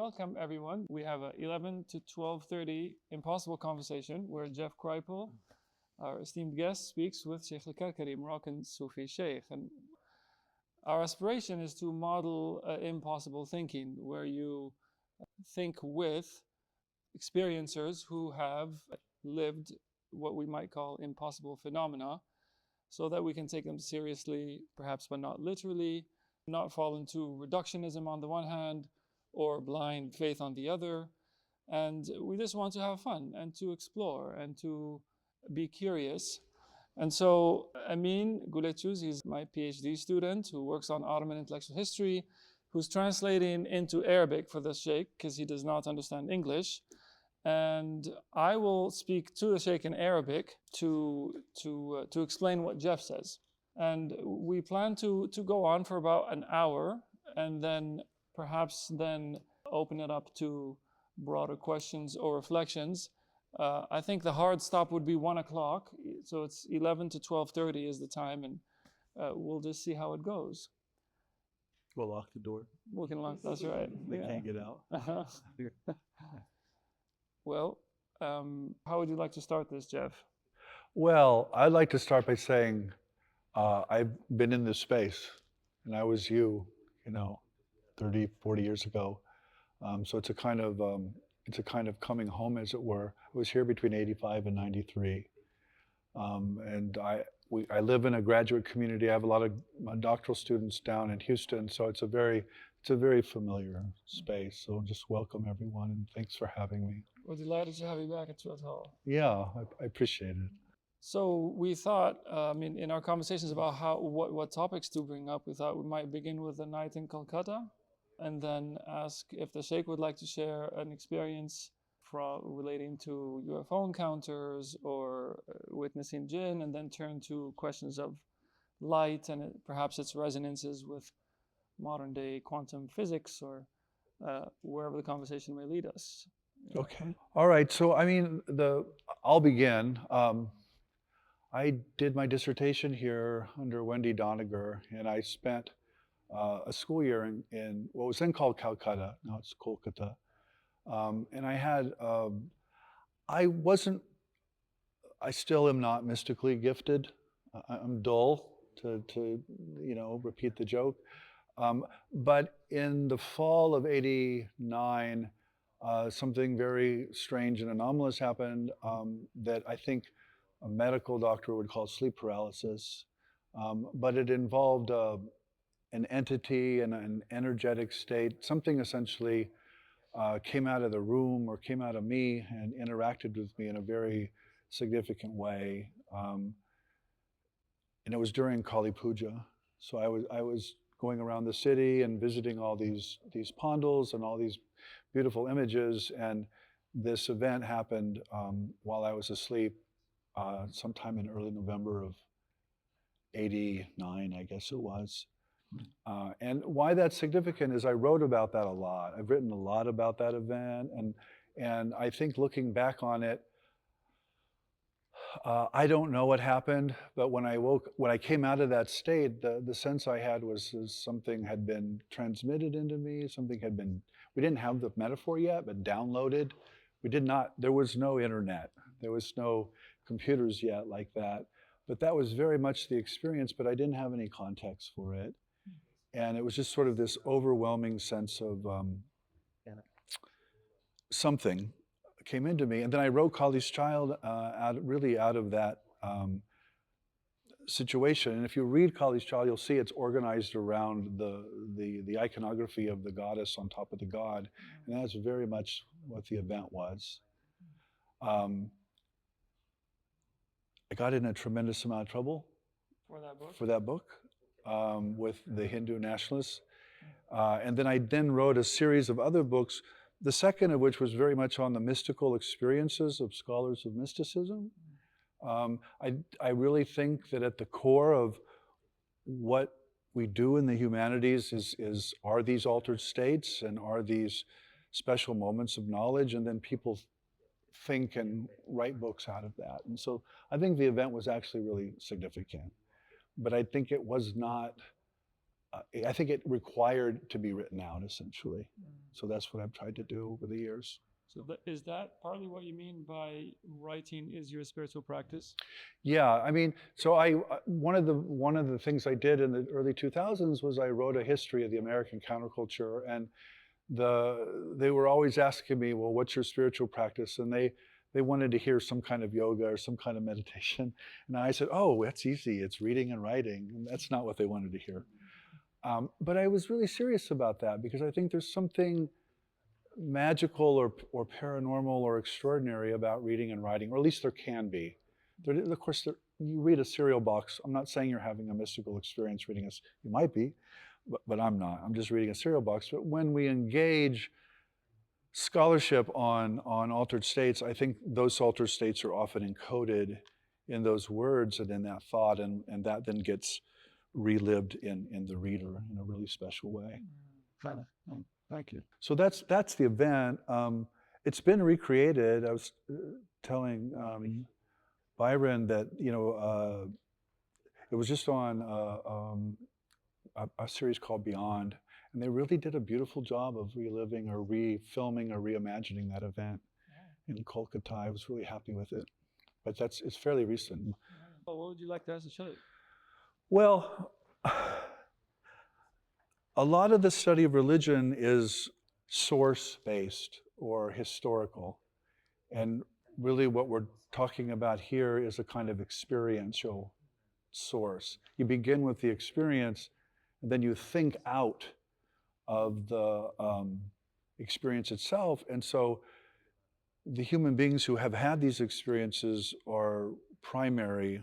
welcome everyone. We have a 11 to 12:30 impossible conversation where Jeff Kripal, our esteemed guest, speaks with Shaykh al-Karkari, Moroccan Sufi Shaykh. And our aspiration is to model impossible thinking, where you think with experiencers who have lived what we might call impossible phenomena, so that we can take them seriously, perhaps but not literally, not fall into reductionism on the one hand, or blind faith on the other. And we just want to have fun and to explore and to be curious. And so Amin Gulechuz, he's my PhD student who works on Ottoman intellectual history, who's translating into Arabic for the Sheikh because he does not understand English. And I will speak to the Sheikh in Arabic to explain what Jeff says. And we plan to go on for about an hour and then perhaps open it up to broader questions or reflections. I think the hard stop would be 1 o'clock, so it's 11 to 12:30 is the time, and we'll just see how it goes. We'll lock the door. We can lock, that's right. They can't get out. Well, how would you like to start this, Jeff? Well, I'd like to start by saying I've been in this space, and I was you know, 30, 40 years ago. So it's a kind of coming home, as it were. I was here between 85 and 93. And I live in a graduate community. I have a lot of doctoral students down in Houston, so it's a very familiar space. So just welcome everyone, and thanks for having me. We're delighted to have you back at Swift Hall. Yeah, I appreciate it. So we thought, in our conversations about what topics to bring up, we thought we might begin with the night in Calcutta, and then ask if the Sheikh would like to share an experience relating to UFO encounters or witnessing jinn, and then turn to questions of light and perhaps its resonances with modern day quantum physics, or wherever the conversation may lead us. Okay. All right. So I'll begin. I did my dissertation here under Wendy Doniger, and I spent a school year in what was then called Calcutta. Now it's Kolkata. And I still am not mystically gifted. I'm dull, to repeat the joke. But in the fall of '89, something very strange and anomalous happened that I think a medical doctor would call sleep paralysis. But it involved an entity and an energetic state. Something essentially came out of the room or came out of me and interacted with me in a very significant way. And it was during Kali Puja. So I was going around the city and visiting all these pandals and all these beautiful images. And this event happened while I was asleep sometime in early November of '89, I guess it was. And why that's significant is I wrote about that a lot. I've written a lot about that event, and I think looking back on it, I don't know what happened, but when I came out of that state, the sense I had was something had been transmitted into me, we didn't have the metaphor yet, but downloaded. There was no internet, there was no computers yet like that, but that was very much the experience, but I didn't have any context for it. And it was just sort of this overwhelming sense of something came into me. And then I wrote Kali's Child out of that situation. And if you read Kali's Child, you'll see it's organized around the iconography of the goddess on top of the god. And that's very much what the event was. I got in a tremendous amount of trouble for that book. With the Hindu nationalists. And then I wrote a series of other books, the second of which was very much on the mystical experiences of scholars of mysticism. I really think that at the core of what we do in the humanities are these altered states and are these special moments of knowledge, and then people think and write books out of that. And so I think the event was actually really significant. But I think it was not I think it required to be written out essentially. So that's what I've tried to do over the years. So is that partly what you mean by writing is your spiritual practice? Yeah, I mean, so one of the things I did in the early 2000s was I wrote a history of the American counterculture, and they were always asking me, well, what's your spiritual practice? And they wanted to hear some kind of yoga or some kind of meditation, and I said, oh, that's easy. It's reading and writing, and that's not what they wanted to hear. But I was really serious about that because I think there's something magical or paranormal or extraordinary about reading and writing, or at least there can be. Of course, you read a cereal box. I'm not saying you're having a mystical experience reading this. You might be, but I'm not. I'm just reading a cereal box. But when we engage scholarship on altered states, I think those altered states are often encoded in those words and in that thought, and that then gets relived in the reader in a really special way. Thank you. So that's the event. It's been recreated. I was telling Byron that it was just on a series called Beyond, and they really did a beautiful job of reliving or refilming or reimagining that event in Kolkata. I was really happy with it, but it's fairly recent. Well, what would you like to ask the Shaykh? Well, a lot of the study of religion is source-based or historical. And really what we're talking about here is a kind of experiential source. You begin with the experience, and then you think out of the experience itself. And so the human beings who have had these experiences are primary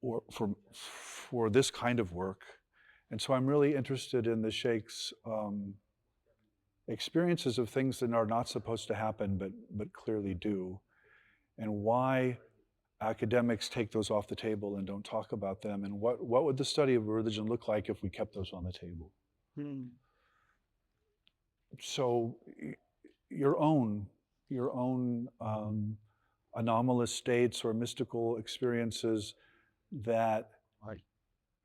or for this kind of work. And so I'm really interested in the Shaykh's experiences of things that are not supposed to happen, but clearly do, and why academics take those off the table and don't talk about them, and what would the study of religion look like if we kept those on the table. So your own anomalous states or mystical experiences that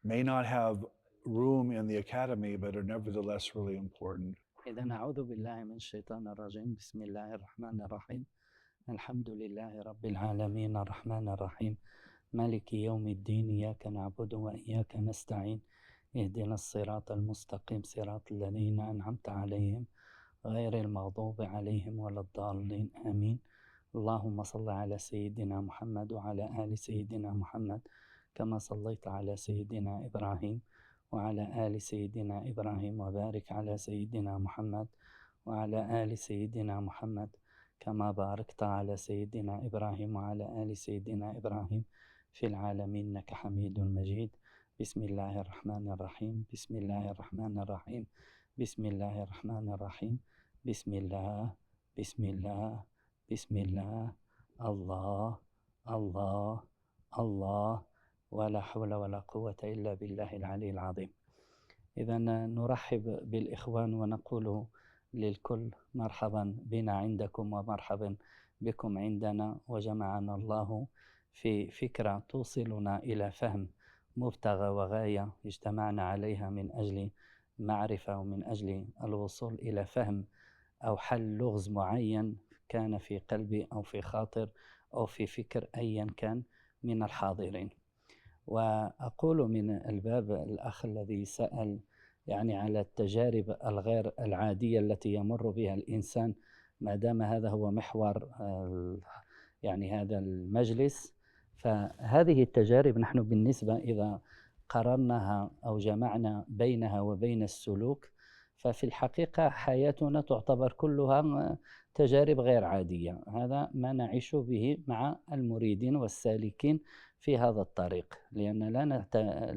may not have room in the academy, but are nevertheless really important. إذا أعوذ بالله من الشيطان الرجيم بسم الله الرحمن الرحيم الحمد لله رب العالمين الرحمن الرحيم مالك يوم الدين إياك نعبد وإياك نستعين اهدنا الصراط المستقيم صراط الذين أنعمت عليهم غير المغضوب عليهم ولا الضالين آمين اللهم صل على سيدنا محمد وعلى آل سيدنا محمد كما صليت على سيدنا إبراهيم وعلى آل سيدنا إبراهيم وبارك على سيدنا محمد وعلى آل سيدنا محمد كما باركت على سيدنا إبراهيم وعلى آل سيدنا إبراهيم في العالمين إنك حميد مجيد بسم الله الرحمن الرحيم بسم الله الرحمن الرحيم بسم الله الرحمن الرحيم بسم الله بسم الله بسم الله الله الله الله ولا حول ولا قوة إلا بالله العلي العظيم. إذا نرحب بالإخوان ونقول للكل مرحبا بنا عندكم ومرحبا بكم عندنا، وجمعنا الله في فكرة توصلنا إلى فهم مبتغى وغاية اجتمعنا عليها من أجل معرفة ومن أجل الوصول إلى فهم أو حل لغز معين كان في قلبي أو في خاطر أو في فكر أيا كان من الحاضرين. وأقول من الباب الأخ الذي سأل يعني على التجارب الغير العادية التي يمر بها الإنسان، ما دام هذا هو محور يعني هذا المجلس، فهذه التجارب نحن بالنسبة إذا قررناها أو جمعنا بينها وبين السلوك، ففي الحقيقة حياتنا تعتبر كلها تجارب غير عادية. هذا ما نعيش به مع المريدين والسالكين في هذا الطريق، لأن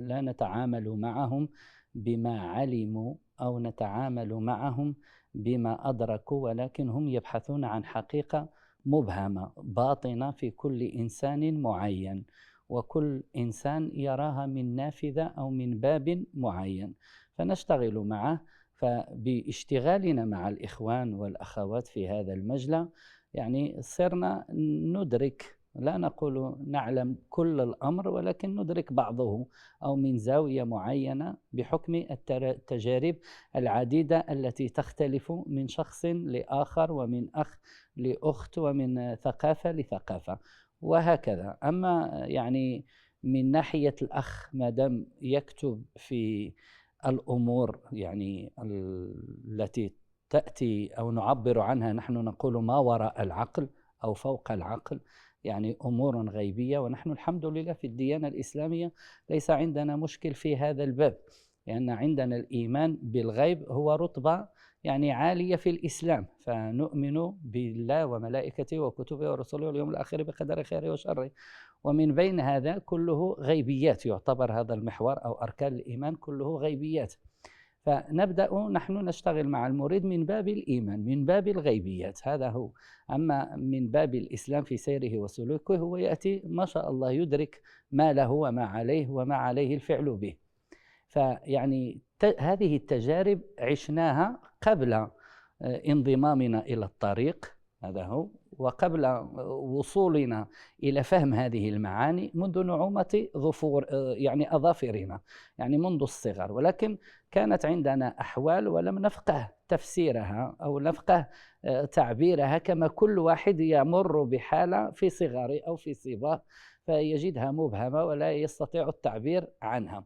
لا نتعامل معهم بما علموا أو نتعامل معهم بما أدركوا، ولكن هم يبحثون عن حقيقة مبهمة باطنة في كل إنسان معين، وكل إنسان يراها من نافذة أو من باب معين، فنشتغل معه. فباشتغالنا مع الإخوان والأخوات في هذا المجلى يعني صرنا ندرك لا نقول نعلم كل الأمر، ولكن ندرك بعضه أو من زاوية معينة بحكم التجارب العديدة التي تختلف من شخص لآخر، ومن أخ لأخت، ومن ثقافة لثقافة، وهكذا. أما يعني من ناحية الأخ، ما دام يكتب في الأمور يعني التي تأتي أو نعبر عنها، نحن نقول ما وراء العقل أو فوق العقل، يعني أمور غيبية، ونحن الحمد لله في الديانة الإسلامية ليس عندنا مشكل في هذا الباب، لأن عندنا الإيمان بالغيب هو رتبة يعني عالية في الإسلام، فنؤمن بالله وملائكته وكتبه ورسله واليوم الآخر بقدر خيره وشره، ومن بين هذا كله غيبيات، يعتبر هذا المحور أو أركان الإيمان كله غيبيات. فنبدأ نحن نشتغل مع المريد من باب الإيمان، من باب الغيبيات، هذا هو. أما من باب الإسلام في سيره وسلوكه، هو يأتي ما شاء الله يدرك ما له وما عليه وما عليه الفعل به. فيعني هذه التجارب عشناها قبل انضمامنا إلى الطريق، هذا هو، وقبل وصولنا إلى فهم هذه المعاني منذ نعومة ظفور يعني أظافرنا، يعني منذ الصغر، ولكن كانت عندنا أحوال ولم نفقه تفسيرها أو نفقه تعبيرها، كما كل واحد يمر بحالة في صغره أو في صباه فيجدها مبهمة ولا يستطيع التعبير عنها.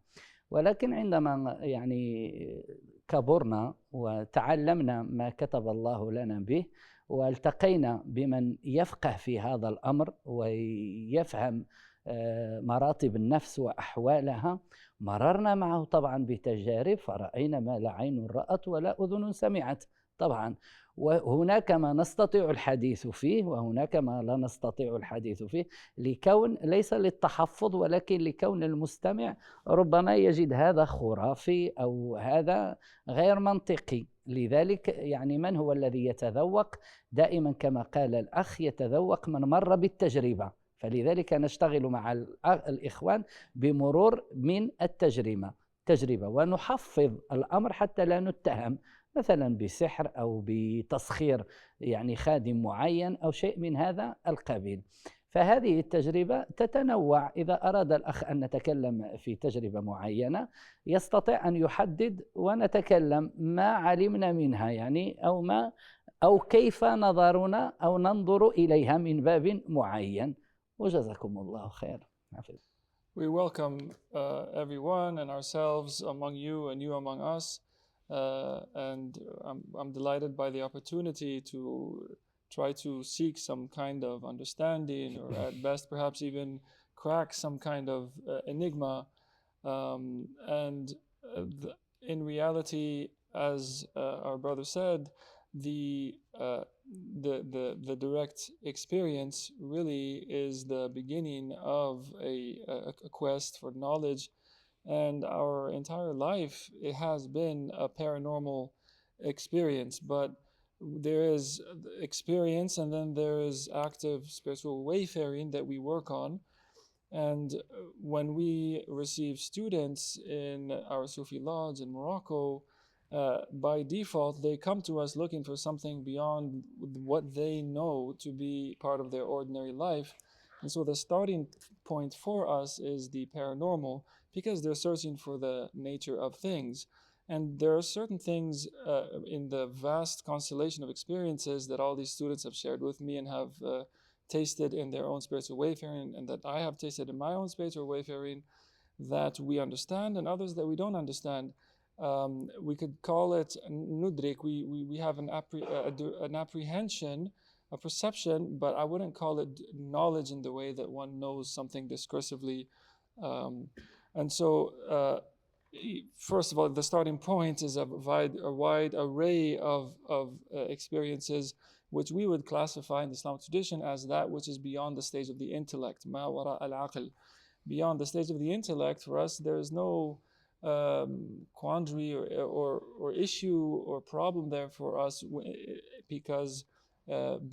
ولكن عندما يعني كبرنا وتعلمنا ما كتب الله لنا به، والتقينا بمن يفقه في هذا الأمر ويفهم مراتب النفس وأحوالها، مررنا معه طبعا بتجارب، فرأينا ما لا عين رأت ولا أذن سمعت طبعا، وهناك ما نستطيع الحديث فيه وهناك ما لا نستطيع الحديث فيه، لكون ليس للتحفظ، ولكن لكون المستمع ربما يجد هذا خرافي أو هذا غير منطقي. لذلك يعني من هو الذي يتذوق دائما كما قال الأخ؟ يتذوق من مر بالتجربة، فلذلك نشتغل مع الإخوان بمرور من التجربة، ونحفظ الأمر حتى لا نتهم مثلا بسحر أو بتسخير يعني خادم معين أو شيء من هذا القبيل. فهذه التجربة تتنوع، إذا أراد الأخ أن نتكلم في تجربة معينة يستطيع أن يحدد ونتكلم ما علمنا منها، يعني أو كيف نظرنا أو ننظر إليها من باب معين. وجزاكم الله خير. We welcome everyone and ourselves among you and you among us. And I'm delighted by the opportunity to try to seek some kind of understanding, or at best perhaps even crack some kind of enigma. In reality, as our brother said, the direct experience really is the beginning of a quest for knowledge. And our entire life, it has been a paranormal experience, but there is experience and then there is active spiritual wayfaring that we work on. And when we receive students in our Sufi lodge in Morocco, by default, they come to us looking for something beyond what they know to be part of their ordinary life. And so the starting point for us is the paranormal, because they're searching for the nature of things. And there are certain things in the vast constellation of experiences that all these students have shared with me and have tasted in their own spiritual wayfaring, and that I have tasted in my own spiritual wayfaring, that we understand, and others that we don't understand. We could call it nudrik. We have an apprehension, a perception, but I wouldn't call it knowledge in the way that one knows something discursively. And so, first of all, the starting point is a wide array of experiences, which we would classify in the Islamic tradition as that which is beyond the stage of the intellect, ma wara al-aql. Beyond the stage of the intellect, for us, there is no quandary or issue or problem there for us, because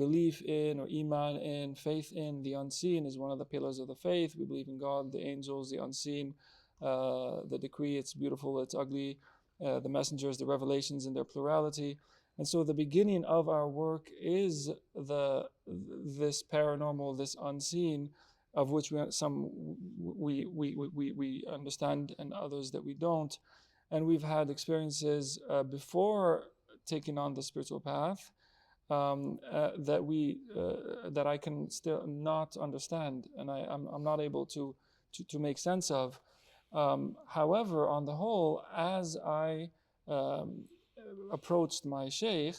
belief in, or iman in, faith in the unseen is one of the pillars of the faith. We believe in God, the angels, the unseen, the decree, it's beautiful, it's ugly, the messengers, the revelations in their plurality. And so the beginning of our work is this paranormal, this unseen, of which we understand and others that we don't. And we've had experiences before taking on the spiritual path that I can still not understand, and I'm not able to make sense of. However, on the whole, as I approached my Shaykh,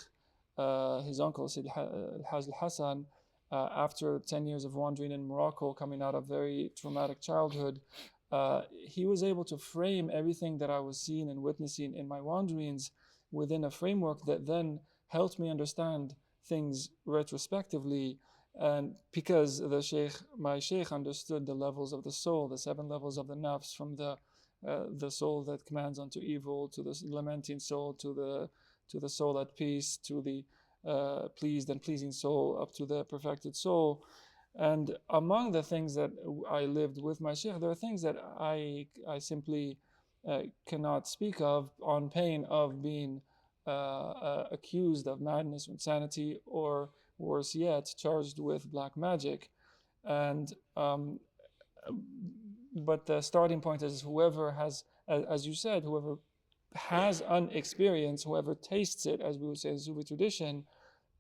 his uncle, Sid al-Haj al-Hassan, after 10 years of wandering in Morocco, coming out of very traumatic childhood, he was able to frame everything that I was seeing and witnessing in my wanderings within a framework that then helped me understand things retrospectively. And because my Shaykh understood the levels of the soul, the 7 levels of the nafs, from the soul that commands unto evil, to the lamenting soul, to the soul at peace, to the pleased and pleasing soul, up to the perfected soul. And among the things that I lived with my Shaykh, there are things that I simply cannot speak of, on pain of being accused of madness or insanity, or worse yet, charged with black magic. And but the starting point is whoever has, as you said, whoever has an experience, whoever tastes it, as we would say in Sufi tradition,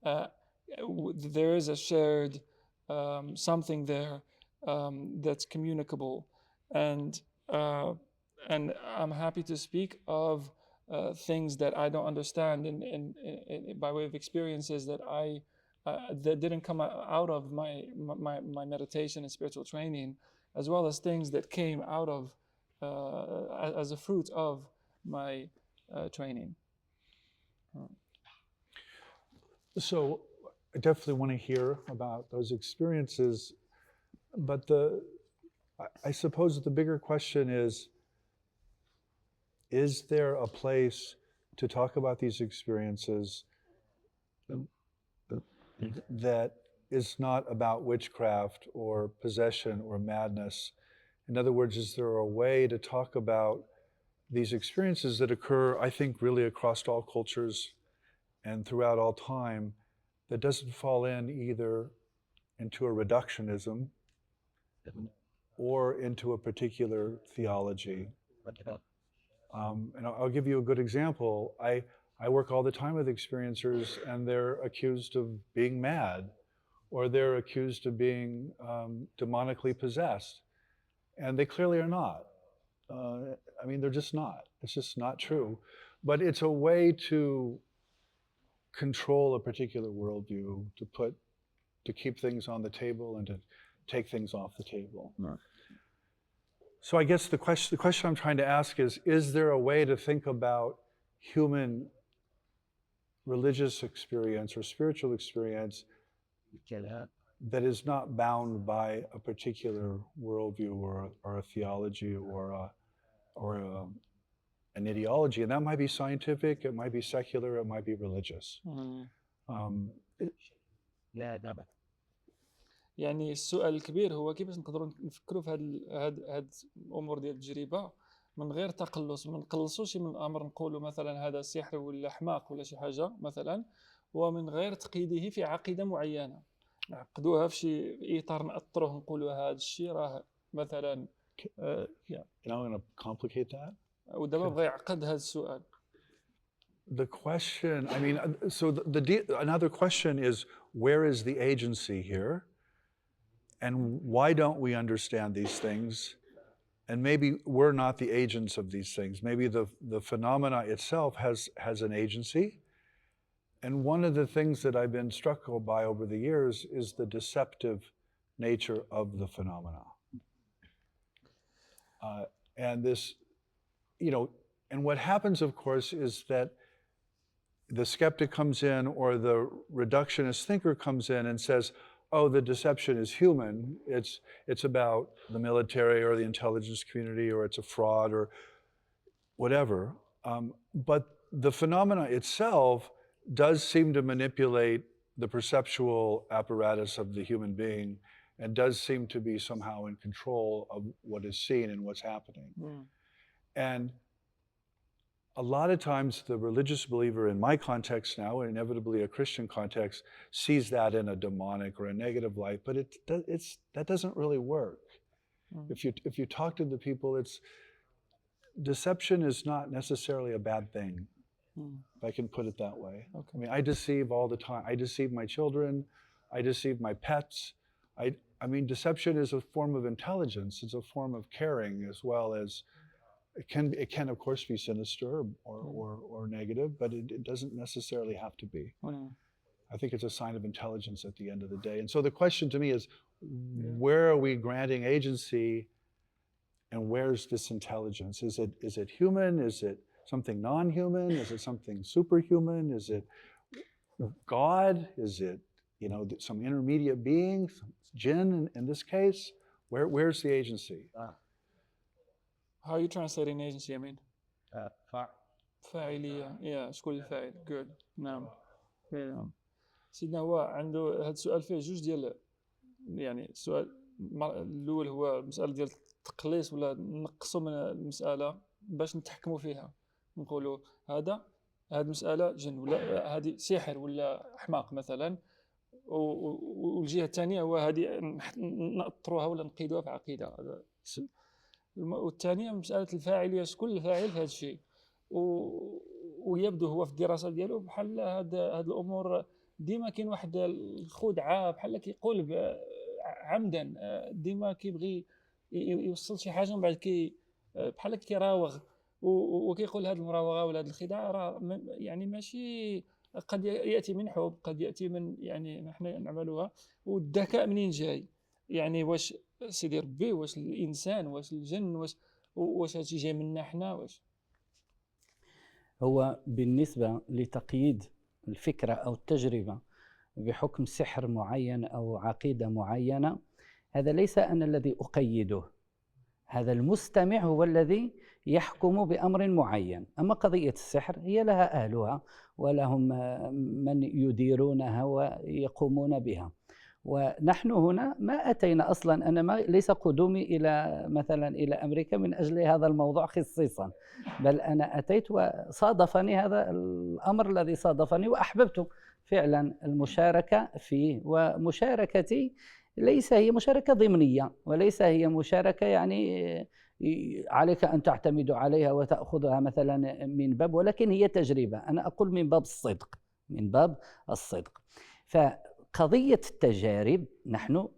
there is a shared something there that's communicable. And I'm happy to speak of things that I don't understand in by way of experiences that that didn't come out of my meditation and spiritual training, as well as things that came out of as a fruit of my training. So I definitely want to hear about those experiences, but I suppose the bigger question is there a place to talk about these experiences that is not about witchcraft or possession or madness? In other words, is there a way to talk about these experiences that occur, I think, really across all cultures and throughout all time, that doesn't fall in either into a reductionism or into a particular theology? And I'll give you a good example. I work all the time with experiencers, and they're accused of being mad, or they're accused of being demonically possessed. And they clearly are not. I mean, they're just not. It's just not true. But it's a way to control a particular worldview, to keep things on the table and to take things off the table. Right. So I guess the question I'm trying to ask is there a way to think about human religious experience or spiritual experience that is not bound by a particular worldview or a theology or an ideology? And that might be scientific, it might be secular, it might be religious. يعني السؤال الكبير هو كيفاش نقدروا نفكروا في هاد الامور ديال التجربه من غير تقلص، ما نقلصوش من الامر، نقولوا مثلا هذا سحر ولا حماق ولا شي حاجه مثلا، ومن غير تقييده في عقيده معينه، نعقدوها في شي اطار ناطروه، نقولوا هذا الشيء راه مثلا I'm going to complicate that. ودابا بغى يعقد هذا السؤال. The question, I mean, so another question is, where is the agency here? And why don't we understand these things? And maybe we're not the agents of these things. Maybe the phenomena itself has an agency. And one of the things that I've been struck by over the years is the deceptive nature of the phenomena. And this, and what happens, of course, is that the skeptic comes in, or the reductionist thinker comes in and says, oh, the deception is human. It's about the military or the intelligence community, or it's a fraud or whatever. But the phenomena itself does seem to manipulate the perceptual apparatus of the human being, and does seem to be somehow in control of what is seen and what's happening. And a lot of times the religious believer in my context now, and inevitably a Christian context, sees that in a demonic or a negative light, but that doesn't really work. If you talk to the people, deception is not necessarily a bad thing, if I can put it that way. Okay. I mean, I deceive all the time. I deceive my children. I deceive my pets. I mean, deception is a form of intelligence. It's a form of caring, as well as it can of course be sinister or negative, but it doesn't necessarily have to be. I think it's a sign of intelligence at the end of the day. And so the question to me is, where are we granting agency, and where's this intelligence? Is it human? Is it something non-human? Is it something superhuman? Is it God? Is it, some intermediate being, jinn in this case? Where's the agency? How are you translating agency, I mean? فاعلية. Yeah, شكون الفاعل. Good. نعم. سيدنا هو عنده هذا السؤال فيه جوج ديال، يعني السؤال الأول هو مسألة ديال التقليص ولا نقصوا من المسألة باش نتحكموا فيها، نقولوا هذه مسألة جن ولا هذه سحر ولا حماق مثلا، والجهة الثانية هو هذه نأطروها ولا نقيدوها في عقيدة. والثانية مسألة الفاعلية، شكون الفاعل في هذا الشيء، ويبدو هو في الدراسة ديالو بحال هاد الأمور ديما كاين واحد الخدعة، بحال كيقول عمدا، ديما كيبغي يوصل شي حاجة ومن بعد بحال كيراوغ وكيقول هاد المراوغة ولا هاد الخداع راه يعني ماشي، قد يأتي من حب، قد يأتي من يعني نحن نعملوها. والذكاء منين جاي؟ يعني واش سيدي ربي، واش الإنسان، واش الجن، واش هادشي جاي منا حنا؟ واش هو بالنسبة لتقييد الفكرة أو التجربة بحكم سحر معين أو عقيدة معينة، هذا ليس أنا الذي أقيده، هذا المستمع هو الذي يحكم بأمر معين. أما قضية السحر هي لها أهلها ولهم من يديرونها ويقومون بها. ونحن هنا ما أتينا أصلا، أنا ليس قدومي إلى مثلا إلى أمريكا من أجل هذا الموضوع خصيصا، بل أنا أتيت وصادفني هذا الأمر الذي صادفني وأحببت فعلا المشاركة فيه. ومشاركتي ليس هي مشاركة ضمنية، وليس هي مشاركة يعني عليك أن تعتمد عليها وتأخذها مثلا من باب، ولكن هي تجربة، أنا أقول من باب الصدق، من باب الصدق. فقضية التجارب،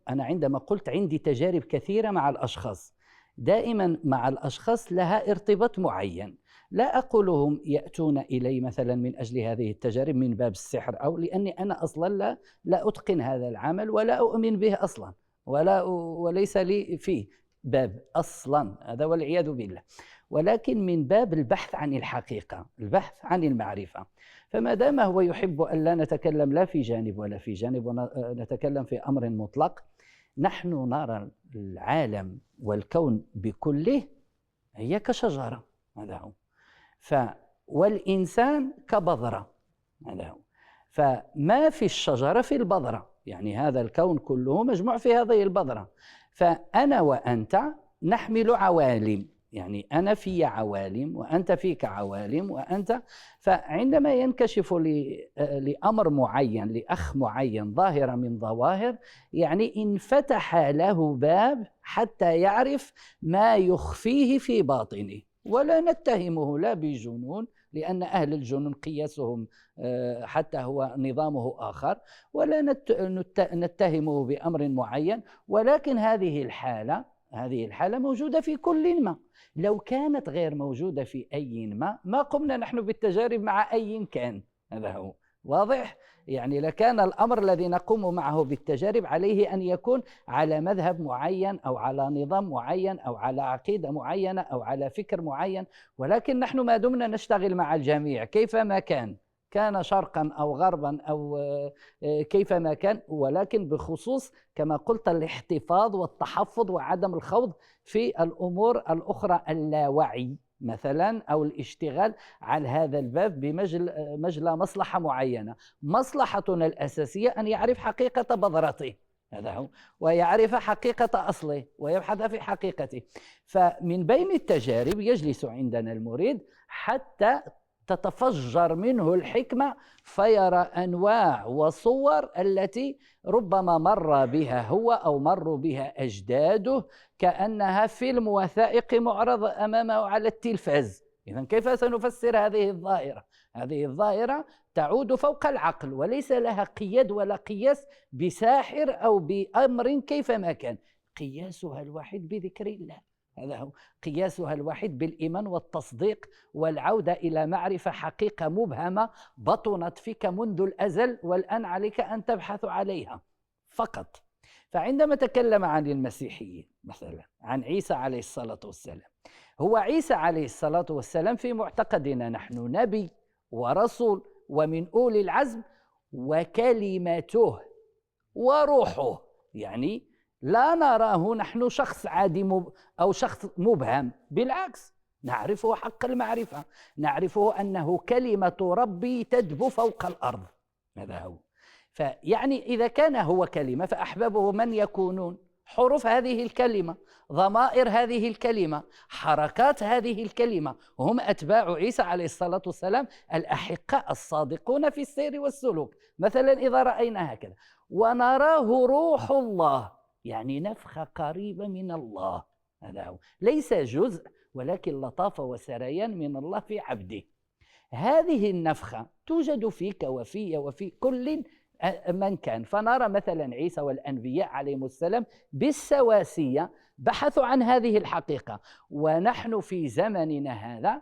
أنا عندما قلت عندي تجارب كثيرة مع الأشخاص، دائما مع الأشخاص لها ارتباط معين، لا أقولهم يأتون إلي مثلا من أجل هذه التجارب من باب السحر، أو لأني أنا أصلا لا أتقن هذا العمل ولا أؤمن به أصلا، وليس لي فيه باب أصلا، هذا والعياذ بالله، ولكن من باب البحث عن الحقيقة، البحث عن المعرفة. فما دام هو يحب أن لا نتكلم لا في جانب ولا في جانب ونتكلم في أمر مطلق، نحن نرى العالم والكون بكله هي كشجرة، هذا هو، والإنسان كبذرة، هذا هو، فما في الشجرة في البذرة، يعني هذا الكون كله مجموع في هذه البذرة. فأنا وأنت نحمل عوالم، يعني أنا في عوالم وأنت فيك عوالم وأنت. فعندما ينكشف لأمر معين، لأخ معين، ظاهرة من ظواهر، يعني انفتح له باب حتى يعرف ما يخفيه في باطنه، ولا نتهمه لا بجنون، لأن أهل الجنون قياسهم حتى هو نظامه آخر، ولا نتهمه بأمر معين، ولكن هذه الحالة موجودة في كل ما. لو كانت غير موجودة في أي ما قمنا نحن بالتجارب مع أي كان، هذا هو واضح. يعني لكان الأمر الذي نقوم معه بالتجارب عليه أن يكون على مذهب معين أو على نظام معين أو على عقيدة معينة أو على فكر معين، ولكن نحن ما دمنا نشتغل مع الجميع كيفما كان شرقا أو غربا أو كيفما كان، ولكن بخصوص كما قلت الاحتفاظ والتحفظ وعدم الخوض في الأمور الأخرى، اللاوعي مثلا، أو الاشتغال على هذا الباب بمجلى مصلحة معينة. مصلحتنا الأساسية أن يعرف حقيقة بذرته، هذا هو، ويعرف حقيقة أصله ويبحث في حقيقته. فمن بين التجارب يجلس عندنا المريد حتى تتفجر منه الحكمة، فيرى أنواع وصور التي ربما مر بها هو أو مروا بها أجداده، كأنها فيلم وثائقي معرض أمامه على التلفاز. إذن كيف سنفسر هذه الظاهرة؟ هذه الظاهرة تعود فوق العقل وليس لها قياد ولا قياس بساحر أو بأمر كيفما كان. قياسها الوحيد بذكر الله، هذا هو قياسها الوحيد بالإيمان والتصديق والعودة إلى معرفة حقيقة مبهمة بطنت فيك منذ الأزل والآن عليك أن تبحث عليها فقط. فعندما تكلم عن المسيحيين مثلا عن عيسى عليه الصلاة والسلام، هو عيسى عليه الصلاة والسلام في معتقدنا نحن نبي ورسول ومن أولي العزم وكلمته وروحه، يعني لا نراه نحن شخص عادي أو شخص مبهم، بالعكس نعرفه حق المعرفة، نعرفه أنه كلمة ربي تدب فوق الأرض، هذا هو. فيعني إذا كان هو كلمة فأحبابه من يكونون؟ حروف هذه الكلمة، ضمائر هذه الكلمة، حركات هذه الكلمة، هم أتباع عيسى عليه الصلاة والسلام الأحقاء الصادقون في السير والسلوك. مثلا إذا رأينا هكذا ونراه روح الله، يعني نفخة قريبة من الله، هذا هو، ليس جزء ولكن لطافة وسريان من الله في عبده. هذه النفخة توجد فيك وفي وفي كل من كان. فنرى مثلا عيسى والأنبياء عليهم السلام بالسواسية بحثوا عن هذه الحقيقة، ونحن في زمننا هذا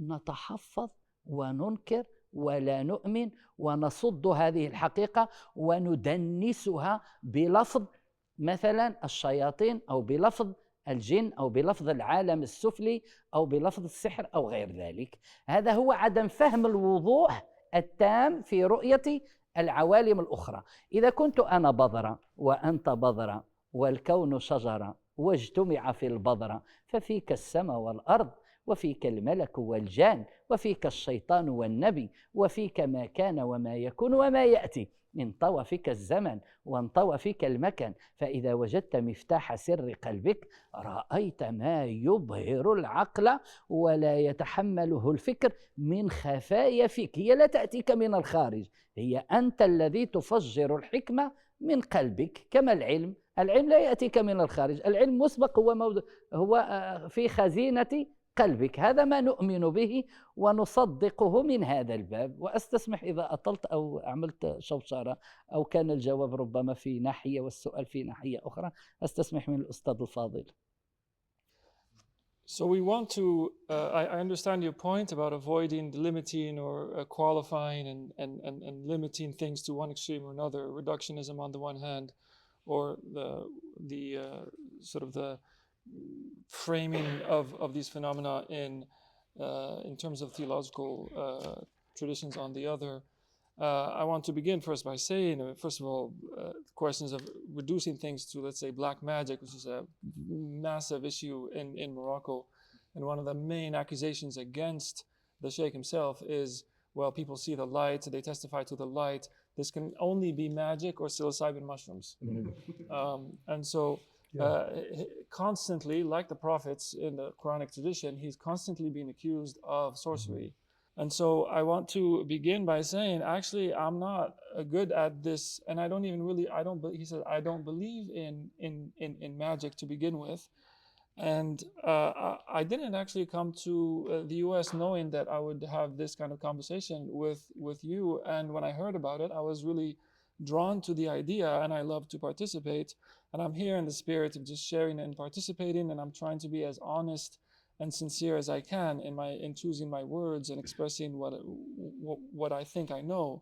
نتحفظ وننكر ولا نؤمن ونصد هذه الحقيقة وندنسها بلفظ مثلا الشياطين أو بلفظ الجن أو بلفظ العالم السفلي أو بلفظ السحر أو غير ذلك. هذا هو عدم فهم الوضوح التام في رؤية العوالم الأخرى. إذا كنت أنا بذرة وأنت بذرة والكون شجرة واجتمع في البذرة، ففيك السماء والأرض وفيك الملك والجان وفيك الشيطان والنبي وفيك ما كان وما يكون وما يأتي، انطوى فيك الزمن وانطوى فيك المكان. فإذا وجدت مفتاح سر قلبك رأيت ما يبهر العقل ولا يتحمله الفكر من خفايا فيك. هي لا تأتيك من الخارج، هي أنت الذي تفجر الحكمة من قلبك. كما العلم لا يأتيك من الخارج، العلم مسبق، هو في خزينة قلبك. هذا ما نؤمن به ونصدقه من هذا الباب. وأستسمح إذا أطلت أو عملت شوشرة أو كان الجواب ربما في ناحية والسؤال في ناحية أخرى، أستسمح من الأستاذ الفاضل. So we want to, I understand your point about avoiding the limiting or qualifying and limiting things to one extreme or another, reductionism on the one hand, or the sort of the framing of these phenomena in terms of theological traditions on the other. I want to begin first by saying, first of all, questions of reducing things to, let's say, black magic, which is a massive issue in Morocco. And one of the main accusations against the Shaykh himself is, well, people see the light, they testify to the light. This can only be magic or psilocybin mushrooms. And so constantly, like the prophets in the Quranic tradition, he's constantly being accused of sorcery. And so I want to begin by saying, actually, I'm not good at this, and I don't even really, he said, I don't believe in magic to begin with. And I didn't actually come to the US knowing that I would have this kind of conversation with you. And when I heard about it, I was really drawn to the idea, and I love to participate. And I'm here in the spirit of just sharing and participating, and I'm trying to be as honest and sincere as I can in choosing my words and expressing what I think I know.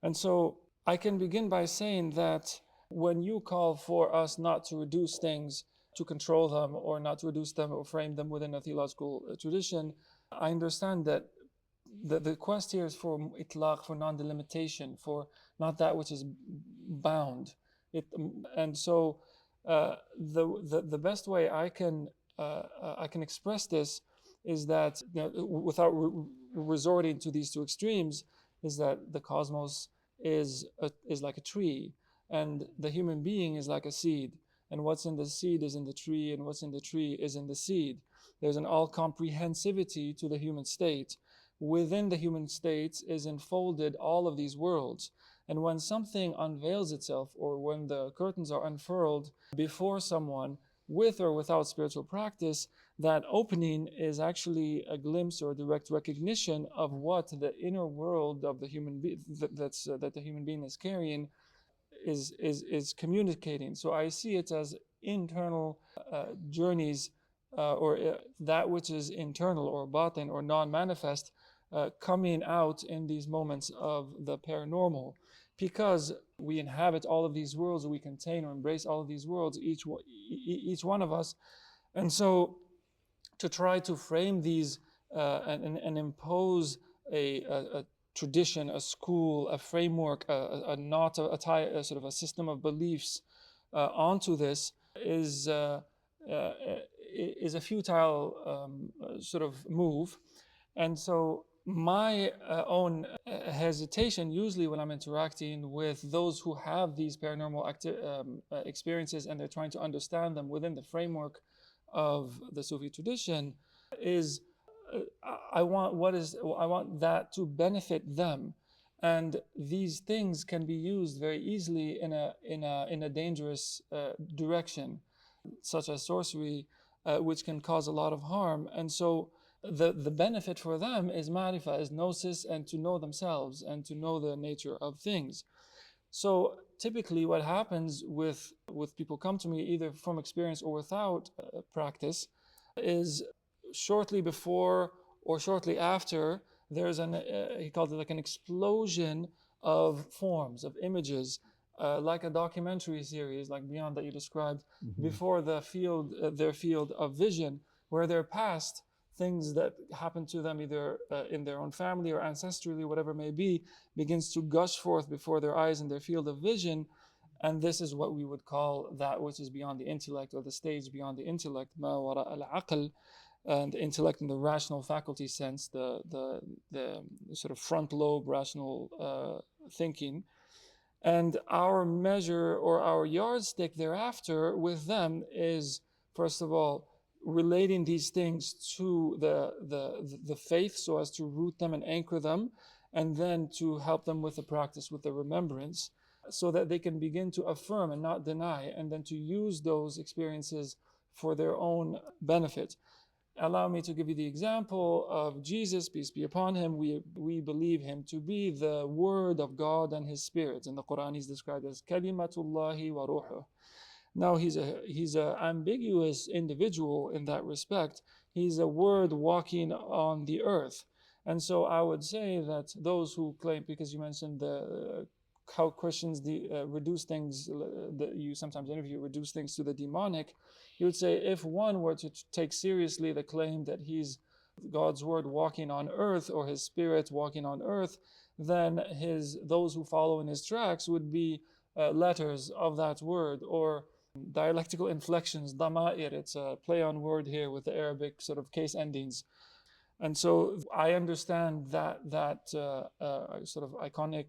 And so I can begin by saying that when you call for us not to reduce things, to control them, or not to reduce them or frame them within a theological tradition, I understand that the quest here is for itlaq, for non-delimitation, for not that which is bound. And so the best way I can express this is that, without resorting to these two extremes, is that the cosmos is like a tree, And the human being is like a seed. And what's in the seed is in the tree, and what's in the tree is in the seed. There's an all-comprehensivity to the human state. Within the human state is enfolded all of these worlds. And when something unveils itself, or when the curtains are unfurled before someone, with or without spiritual practice, that opening is actually a glimpse or direct recognition of what the inner world of the human being that the human being is carrying is communicating. So I see it as internal journeys, or that which is internal or batin or non-manifest, coming out in these moments of the paranormal, because we inhabit all of these worlds, we contain or embrace all of these worlds, each one of us. And so to try to frame these and impose a tradition, a school, a framework, a sort of a system of beliefs onto this is a futile sort of move. And so my own hesitation, usually when I'm interacting with those who have these paranormal experiences and they're trying to understand them within the framework of the Sufi tradition, is I want that to benefit them. And these things can be used very easily in a dangerous direction, such as sorcery, which can cause a lot of harm. And so the benefit for them is ma'rifah, is gnosis, and to know themselves and to know the nature of things. So typically what happens with people come to me either from experience or without practice is shortly before or shortly after there's he called it like an explosion of forms, of images, like a documentary series like Beyond that you described, before their field of vision, where they're past things that happen to them either in their own family or ancestrally, whatever it may be, begins to gush forth before their eyes in their field of vision. And this is what we would call that which is beyond the intellect, or the stage beyond the intellect, ma wara al-aql, and the intellect in the rational faculty sense, the sort of front lobe rational thinking. And our measure or our yardstick thereafter with them is, first of all, relating these things to the faith so as to root them and anchor them, and then to help them with the practice, with the remembrance, so that they can begin to affirm and not deny, and then to use those experiences for their own benefit. Allow me to give you the example of Jesus, peace be upon him. We believe him to be the word of God and his spirit. In the Quran, he's described as kalimatullahi wa ruhuh. Now, he's a ambiguous individual in that respect. He's a word walking on the earth. And so I would say that those who claim, because you mentioned how Christians reduce things, that you sometimes interview, reduce things to the demonic, you would say if one were to take seriously the claim that he's God's word walking on earth, or his spirit walking on earth, then those who follow in his tracks would be letters of that word, or dialectical inflections, dama'ir. It's a play on word here with the Arabic sort of case endings. And so I understand that sort of iconic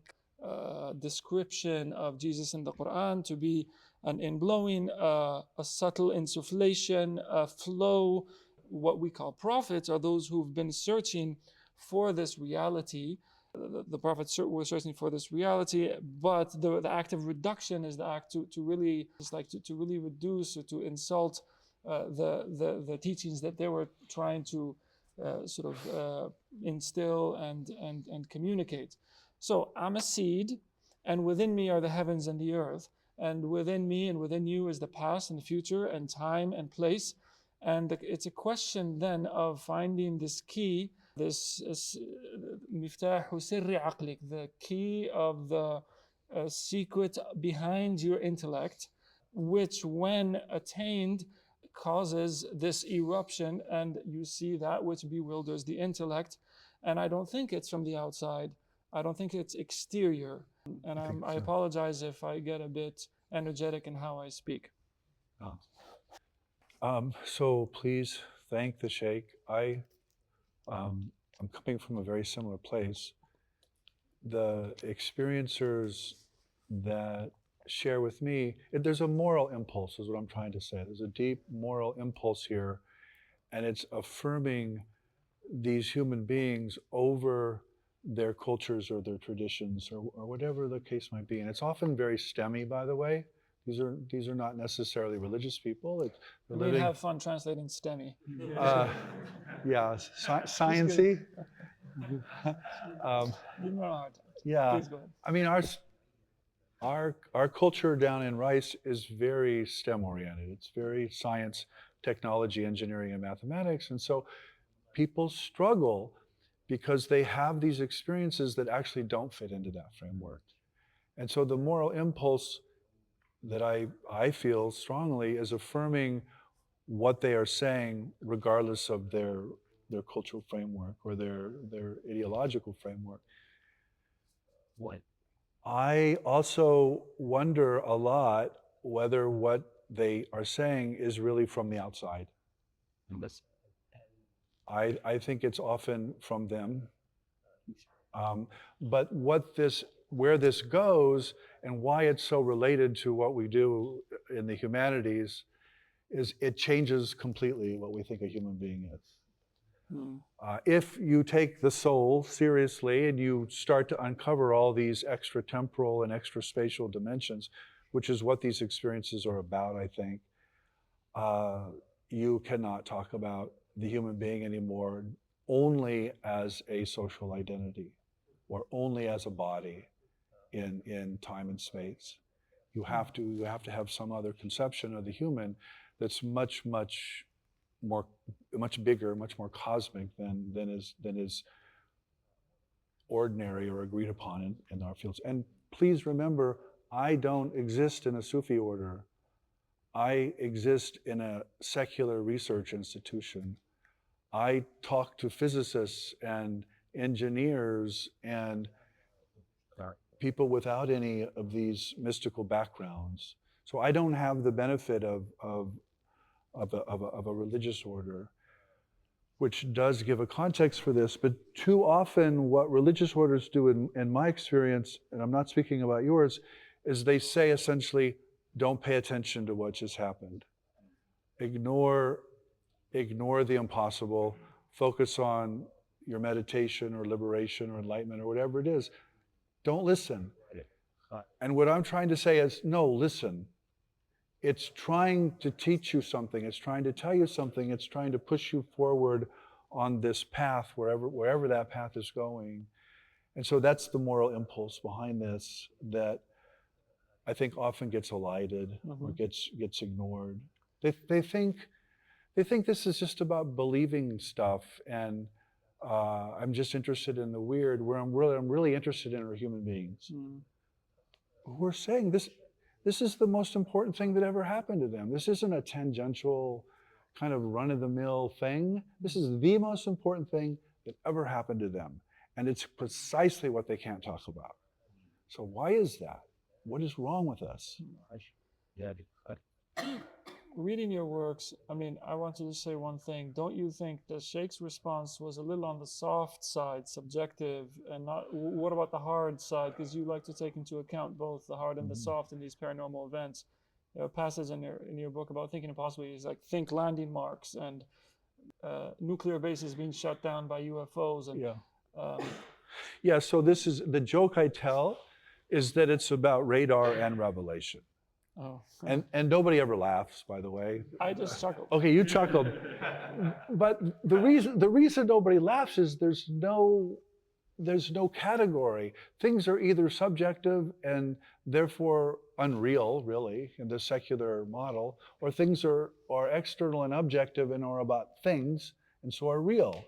description of Jesus in the Quran to be an inblowing, a subtle insufflation, a flow. What we call prophets are those who've been searching for this reality. The prophets were searching for this reality, but the act of reduction is the act to really, it's like to really reduce or to insult the teachings that they were trying to sort of instill and communicate. So I'm a seed, and within me are the heavens and the earth, and within me and within you is the past and the future and time and place. And it's a question then of finding this key, this miftahu sirri aqlik, the key of the secret behind your intellect, which when attained causes this eruption, and you see that which bewilders the intellect. And I don't think it's from the outside. I don't think it's exterior. And I apologize if I get a bit energetic in how I speak. So please thank the Shaykh. I'm coming from a very similar place. The experiencers that share with me, there's a moral impulse, is what I'm trying to say. There's a deep moral impulse here, and it's affirming these human beings over their cultures or their traditions or whatever the case might be. And it's often very STEMmy, by the way. These are not necessarily religious people. We'd have fun translating STEMmy. Yeah, sciencey. Give me a hard time. Yeah, Please go ahead. I mean our culture down in Rice is very STEM oriented. It's very science, technology, engineering, and mathematics, and so people struggle because they have these experiences that actually don't fit into that framework. And so the moral impulse that I feel strongly is affirming what they are saying regardless of their cultural framework or their ideological framework. What? I also wonder a lot whether what they are saying is really from the outside. بس I think it's often from them. But where this goes and why it's so related to what we do in the humanities is it changes completely what we think a human being is. If you take the soul seriously and you start to uncover all these extra temporal and extra spatial dimensions, which is what these experiences are about, I think, you cannot talk about the human being anymore only as a social identity or only as a body in time and space. You have to have some other conception of the human that's much bigger, much more cosmic than is ordinary or agreed upon in our fields. And please remember, I don't exist in a Sufi order. I exist in a secular research institution. I talk to physicists and engineers and people without any of these mystical backgrounds. So I don't have the benefit of a religious order, which does give a context for this. But too often what religious orders do in my experience, and I'm not speaking about yours, is they say essentially, don't pay attention to what just happened. Ignore the impossible, focus on your meditation or liberation or enlightenment or whatever it is. Don't listen. And what I'm trying to say is, no, listen. It's trying to teach you something. It's trying to tell you something. It's trying to push you forward on this path, wherever that path is going. And so that's the moral impulse behind this that I think often gets elided or gets ignored. They think this is just about believing stuff, and I'm just interested in the weird. Where I'm really interested in are human beings. We're saying this is the most important thing that ever happened to them. This isn't a tangential kind of run-of-the-mill thing. This is the most important thing that ever happened to them, and it's precisely what they can't talk about. So why is that? What is wrong with us? Reading your works, I mean, I wanted to say one thing. Don't you think that Shaykh's response was a little on the soft side, subjective, and not, what about the hard side? Because you like to take into account both the hard and the soft in these paranormal events. There are a passage in your book about thinking impossible. It's like, think landing marks and nuclear bases being shut down by UFOs. And, yeah, so this is, the joke I tell is that it's about radar and revelation. Oh. And nobody ever laughs, by the way. I just chuckled. Okay, you chuckled. But the reason nobody laughs is there's no category. Things are either subjective and therefore unreal, really, in the secular model, or things are external and objective and are about things and so are real.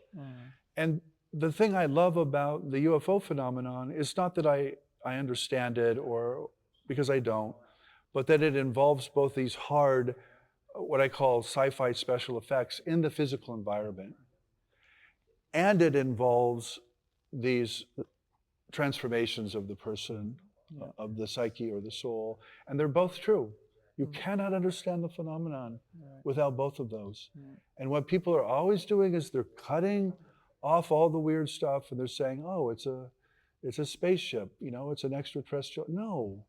And the thing I love about the UFO phenomenon is not that I understand it, or because I don't, but that it involves both these hard, what I call sci-fi special effects in the physical environment, and it involves these transformations of the person, of the psyche or the soul, and they're both true. You cannot understand the phenomenon without both of those. And what people are always doing is they're cutting off all the weird stuff, and they're saying, oh, it's a spaceship, it's an extraterrestrial. No,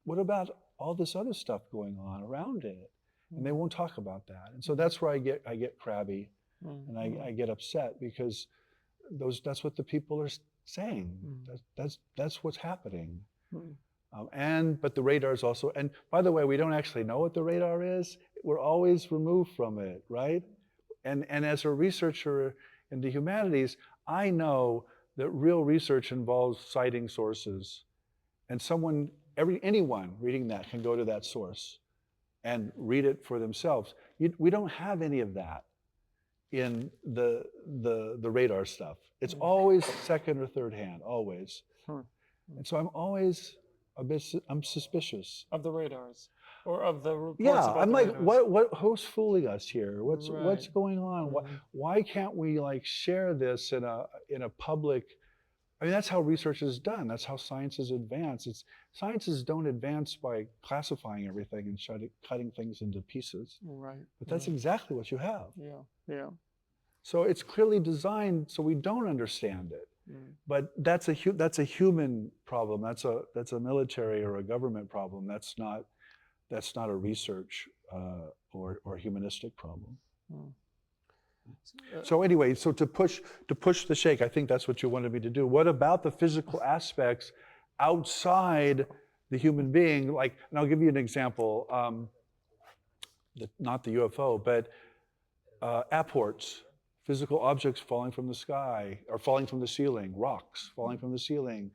what about all this other stuff going on around it? And they won't talk about that. And so that's where I get crabby and I get upset, because that's what the people are saying. That's what's happening. But the radar is also, and by the way, we don't actually know what the radar is. We're always removed from it, right? And as a researcher in the humanities, I know that real research involves citing sources. And anyone reading that can go to that source and read it for themselves. We don't have any of that in the radar stuff. It's always second or third hand, always. And so I'm suspicious of the radars or of the reports. Yeah, about I'm the like, radars. who's fooling us here? What's going on? Why can't we like share this in a public? I mean, that's how research is done. That's how science is advanced. Sciences don't advance by classifying everything and cutting things into pieces. Right. But that's exactly what you have. Yeah. So it's clearly designed so we don't understand it. But that's a human problem. That's a military or a government problem. That's not a research or humanistic problem. So anyway, so to push the Shaykh, I think that's what you wanted me to do. What about the physical aspects outside the human being? Like, and I'll give you an example. Not the UFO, but apports, physical objects falling from the sky or falling from the ceiling, rocks falling from the ceiling,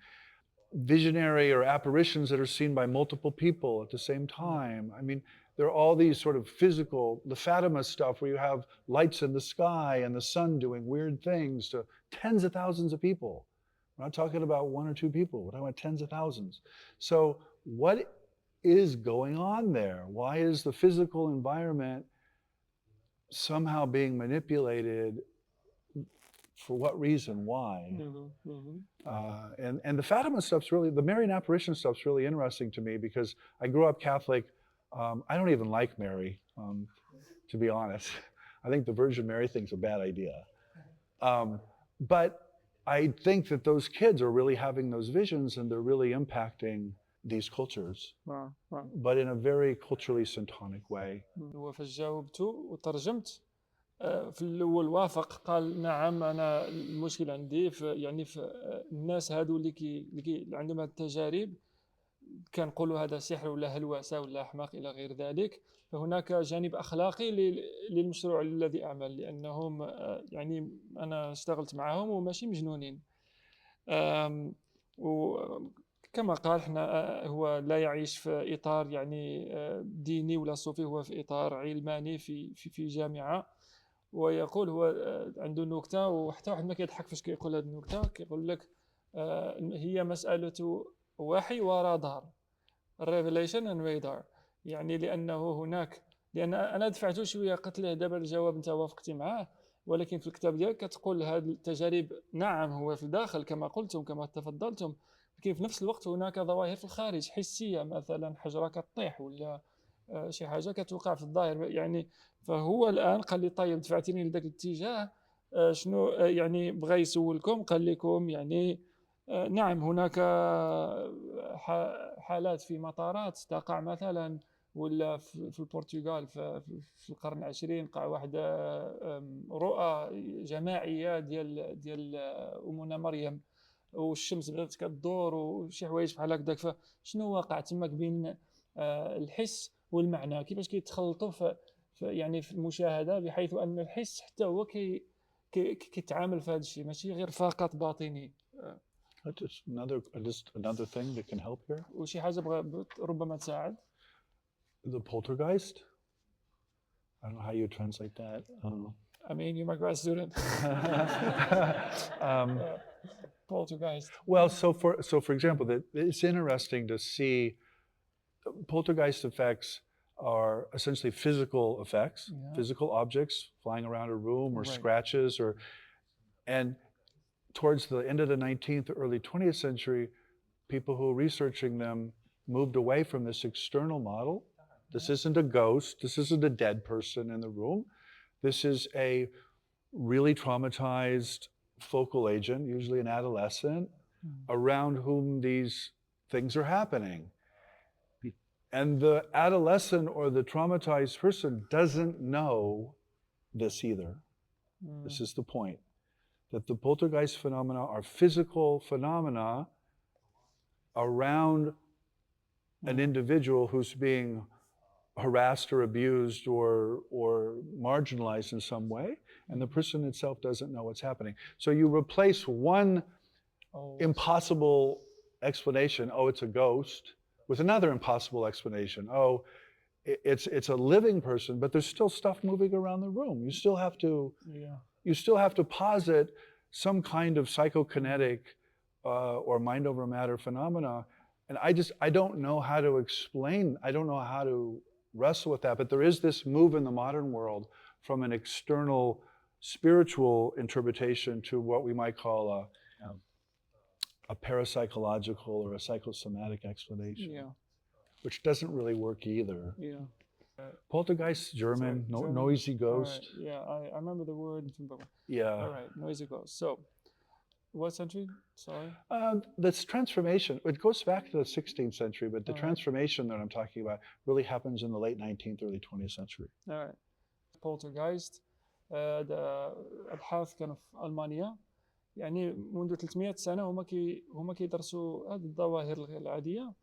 visionary or apparitions that are seen by multiple people at the same time. I mean, there are all these sort of physical, the Fatima stuff where you have lights in the sky and the sun doing weird things to tens of thousands of people. We're not talking about one or two people, we're talking about tens of thousands. So what is going on there? Why is the physical environment somehow being manipulated? For what reason? Why? And the Fatima stuff's really, the Marian apparition stuff's really interesting to me, because I grew up Catholic. I don't even like Mary, to be honest. I think the Virgin Mary thing's a bad idea. But I think that those kids are really having those visions and they're really impacting these cultures, but in a very culturally syntonic way. وفاش جاوبت وترجمت في الاول وافق، قال نعم انا المشكل عندي في الناس هادو اللي عندهم هذه التجارب، كنقولوا هذا سحر ولا هلوسه ولا احمق الى غير ذلك. فهناك جانب اخلاقي للمشروع الذي اعمل، لانهم يعني انا اشتغلت معهم وماشي مجنونين. وكما قال احنا هو لا يعيش في اطار يعني ديني ولا صوفي، هو في اطار علماني في جامعه. ويقول هو عنده نكته، وحتى واحد ما كيضحك فاش كيقول هذه النكته، كيقول لك هي مساله وحي ورادار، ريفيليشن اند رادار. يعني لان انا دفعته شويه، قلت له دابا الجواب انت وافقتي معاه، ولكن في الكتاب ديالك كتقول هذه التجارب نعم هو في الداخل كما قلتم كما تفضلتم، لكن في نفس الوقت هناك ظواهر في الخارج حسيه، مثلا حجره كطيح ولا شي حاجه كتوقع في الظاهر يعني. فهو الان قال لي طيب دفعتيني لذاك الاتجاه، شنو يعني بغى يسولكم، قال لكم يعني نعم هناك حالات في مطارات تقع مثلا، ولا في البرتغال في القرن العشرين قع واحدة رؤى جماعية ديال أمنا مريم، والشمس بدات كتدور وشي حوايج بحال هكذاك. فشنو واقع تماك بين الحس والمعنى؟ كيفاش كيتخلطوا في يعني في المشاهدة، بحيث أن الحس حتى هو كيتعامل في هذا الشيء، ماشي غير فقط باطني. Just another thing that can help here. وشي حاجة ربما تساعد. The poltergeist. I don't know how you translate that. I mean, you're my grad student. Poltergeist. Well, so for example, it's interesting to see poltergeist effects are essentially physical effects, physical objects flying around a room or scratches, and towards the end of the 19th, early 20th century, people who were researching them moved away from this external model. This isn't a ghost. This isn't a dead person in the room. This is a really traumatized focal agent, usually an adolescent, around whom these things are happening. And the adolescent or the traumatized person doesn't know this either. This is the point. That the poltergeist phenomena are physical phenomena around an individual who's being harassed or abused or marginalized in some way, and the person itself doesn't know what's happening. So you replace one impossible explanation, oh, it's a ghost, with another impossible explanation, oh, it's a living person, but there's still stuff moving around the room. You still have to posit some kind of psychokinetic or mind over matter phenomena. And I don't know how to explain, I don't know how to wrestle with that, but there is this move in the modern world from an external spiritual interpretation to what we might call a parapsychological or a psychosomatic explanation, which doesn't really work either. Poltergeist, German, noisy ghost. Right. I remember the word. Yeah. All right, noisy ghost. So, what century? Sorry. This transformation, it goes back to the 16th century, but the transformation that I'm talking about really happens in the late 19th, early 20th century. All right. Poltergeist. الأبحاث كانوا في ألمانيا، يعني منذ 300 سنة هم كيدرسوا هذه الظواهر العادية،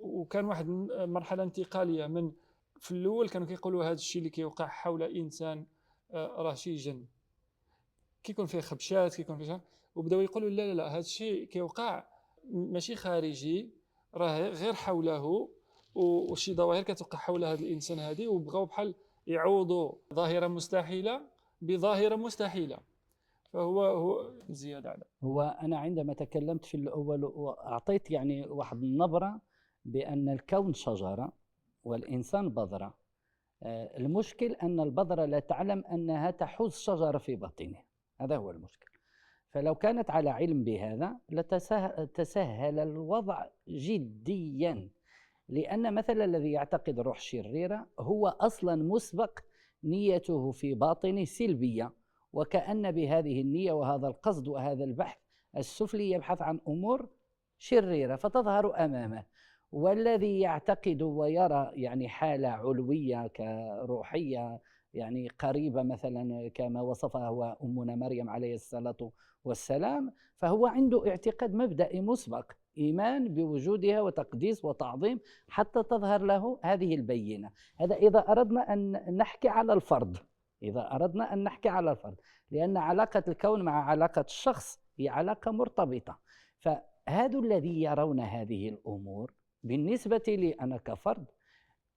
وكان واحد مرحلة انتقالية من في الأول كانوا كيقولوا هذا الشيء اللي كيوقع حول إنسان راه شي جن، كيكون فيه خبشات كيكون فيه، وبداو يقولوا لا هذا الشيء كيوقع ماشي خارجي، راه غير حوله وشي ظواهر كتوقع حول هذا الإنسان هذه، وبغاو بحال يعوضوا ظاهرة مستحيلة بظاهرة مستحيلة. فهو زيادة على هو أنا عندما تكلمت في الأول وأعطيت يعني واحد النبرة بأن الكون شجرة والإنسان بذرة. المشكل أن البذرة لا تعلم أنها تحوز شجرة في باطنها، هذا هو المشكل. فلو كانت على علم بهذا لتسهل الوضع جديا، لأن مثلا الذي يعتقد روح شريرة هو أصلا مسبق نيته في باطنه سلبية، وكأن بهذه النية وهذا القصد وهذا البحث السفلي يبحث عن أمور شريرة فتظهر أمامه. والذي يعتقد ويرى يعني حالة علوية كروحية يعني قريبة مثلا كما وصفها أمنا مريم عليه الصلاة والسلام، فهو عنده اعتقاد مبدئي مسبق، إيمان بوجودها وتقديس وتعظيم حتى تظهر له هذه البينة. هذا إذا أردنا أن نحكي على الفرد، لأن علاقة الكون مع علاقة الشخص هي علاقة مرتبطة. فهذا الذي يرون هذه الأمور بالنسبة لي أنا كفرد،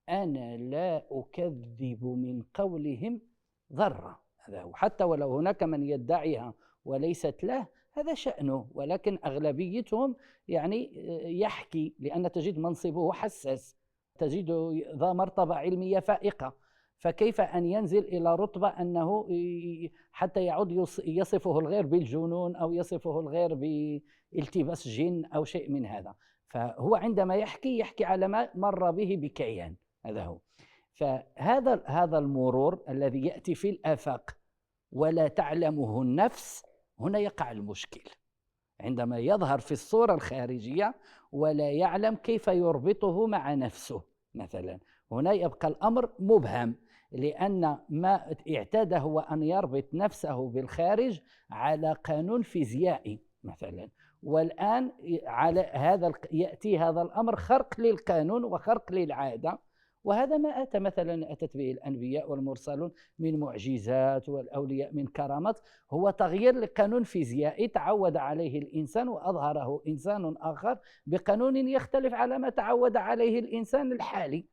أنا لا أكذب من قولهم ذرة، هذا هو. حتى ولو هناك من يدعيها وليست له هذا شأنه، ولكن أغلبيتهم يعني يحكي، لأن تجد منصبه حساس، تجد ذا مرتبة علمية فائقة، فكيف أن ينزل إلى رتبة أنه حتى يعود يصفه الغير بالجنون أو يصفه الغير بالتباس جن أو شيء من هذا. فهو عندما يحكي على ما مر به بكيان، هذا هو. فهذا المرور الذي يأتي في الآفاق ولا تعلمه النفس، هنا يقع المشكل عندما يظهر في الصورة الخارجية ولا يعلم كيف يربطه مع نفسه مثلا. هنا يبقى الأمر مبهم، لأن ما اعتاد هو أن يربط نفسه بالخارج على قانون فيزيائي مثلا، والآن على هذا يأتي هذا الأمر خرق للقانون وخرق للعادة. وهذا ما أتى مثلا أتت به الأنبياء والمرسلون من معجزات، والأولياء من كرامات، هو تغيير لقانون فيزيائي تعود عليه الإنسان وأظهره إنسان آخر بقانون يختلف على ما تعود عليه الإنسان الحالي.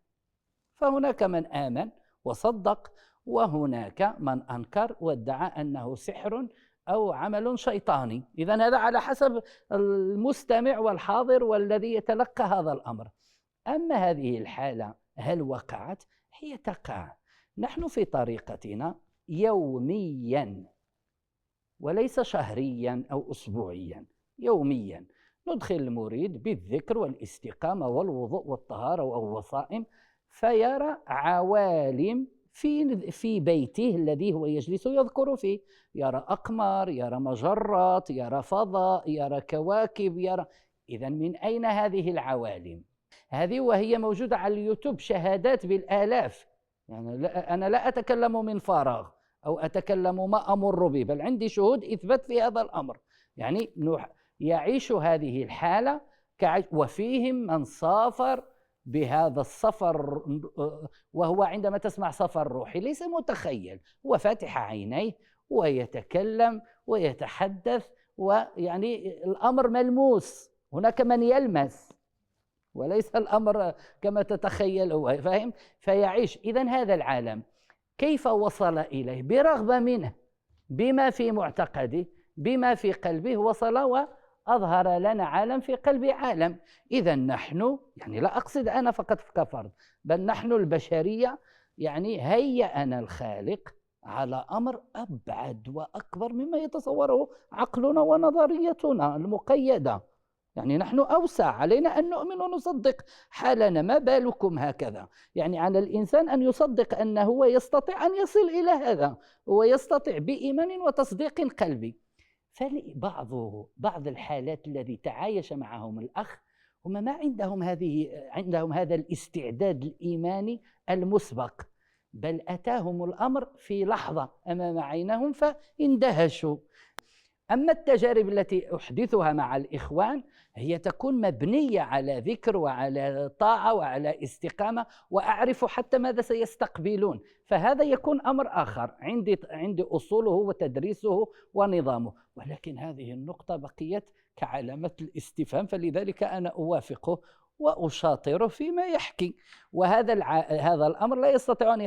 فهناك من آمن وصدق، وهناك من أنكر وادعى أنه سحر أو عمل شيطاني. إذن هذا على حسب المستمع والحاضر والذي يتلقى هذا الأمر. أما هذه الحالة هل وقعت؟ هي تقع. نحن في طريقتنا يوميا، وليس شهريا أو أسبوعيا، يوميا ندخل المريد بالذكر والاستقامة والوضوء والطهارة والوصائم، فيرى عوالم في بيته الذي هو يجلس يذكر فيه، يرى أقمار، يرى مجرات، يرى فضاء، يرى كواكب، يرى. إذن من أين هذه العوالم؟ هذه وهي موجودة على اليوتيوب شهادات بالآلاف. يعني أنا لا أتكلم من فراغ أو أتكلم ما أمر به، بل عندي شهود إثبات في هذا الأمر. يعني يعيش هذه الحالة وفيهم من سافر بهذا السفر، وهو عندما تسمع سفر روحي ليس متخيل، هو فاتح عينيه ويتكلم ويتحدث، ويعني الأمر ملموس، هناك من يلمس وليس الأمر كما تتخيل هو، فاهم؟ فيعيش. إذن هذا العالم كيف وصل إليه؟ برغبة منه، بما في معتقده، بما في قلبه، وصل وأظهر لنا عالم في قلب عالم. إذا نحن، يعني لا أقصد أنا فقط كفرد، بل نحن البشرية، يعني هيأنا الخالق على أمر أبعد وأكبر مما يتصوره عقلنا ونظريتنا المقيدة. يعني نحن أوسع، علينا أن نؤمن ونصدق حالنا، ما بالكم هكذا. يعني على الإنسان أن يصدق أنه هو يستطيع أن يصل إلى هذا، ويستطيع بإيمان وتصديق قلبي. بعض الحالات الذي تعايش معهم الأخ هم ما عندهم هذا الاستعداد الإيماني المسبق، بل أتاهم الأمر في لحظة أمام عينهم فاندهشوا. أما التجارب التي أحدثها مع الإخوان هي تكون مبنية على ذكر وعلى طاعة وعلى استقامة، وأعرف حتى ماذا سيستقبلون، فهذا يكون أمر آخر عندي أصوله وتدريسه ونظامه. ولكن هذه النقطة بقيت كعلامة الاستفهام، فلذلك أنا أوافقه وأشاطره فيما يحكي. هذا الأمر لا يستطيع أن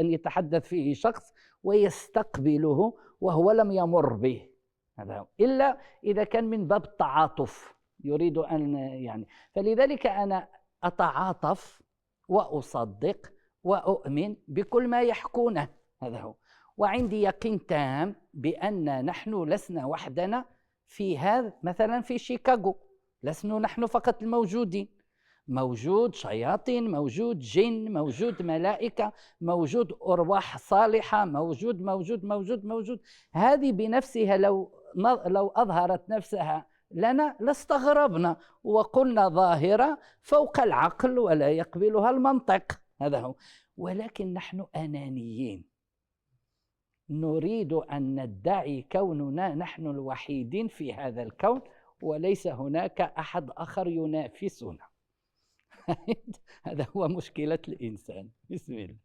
يتحدث فيه شخص ويستقبله وهو لم يمر به، هذا إلا إذا كان من باب التعاطف يريد أن يعني. فلذلك أنا أتعاطف وأصدق وأؤمن بكل ما يحكونه، هذا هو. وعندي يقين تام بأن نحن لسنا وحدنا في هذا. مثلا في شيكاغو لسنا نحن فقط الموجودين، موجود شياطين، موجود جن، موجود ملائكة، موجود أرواح صالحة، موجود. هذه بنفسها لو أظهرت نفسها لنا لاستغربنا وقلنا ظاهرة فوق العقل ولا يقبلها المنطق، هذا هو. ولكن نحن أنانيين، نريد أن ندعي كوننا نحن الوحيدين في هذا الكون وليس هناك أحد آخر ينافسنا. هذا هو مشكلة الإنسان. بسم الله.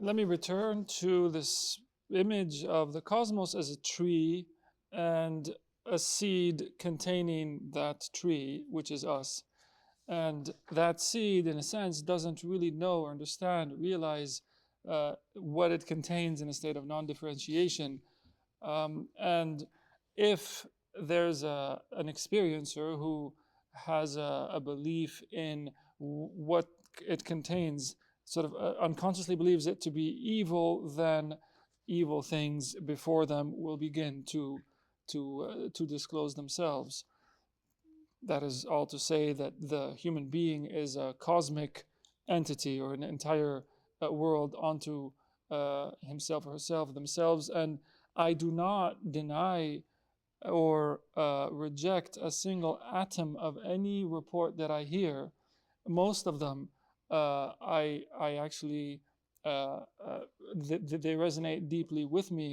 Let me return to this image of the cosmos as a tree and a seed containing that tree, which is us. And that seed, in a sense, doesn't really know or understand, realize what it contains in a state of non-differentiation. And if there's an experiencer who has a belief in what it contains, sort of unconsciously believes it to be evil, then evil things before them will begin to disclose themselves. That is all to say that the human being is a cosmic entity, or an entire world unto himself or herself, themselves. And I do not deny or reject a single atom of any report that I hear. Most of them, I actually, they resonate deeply with me.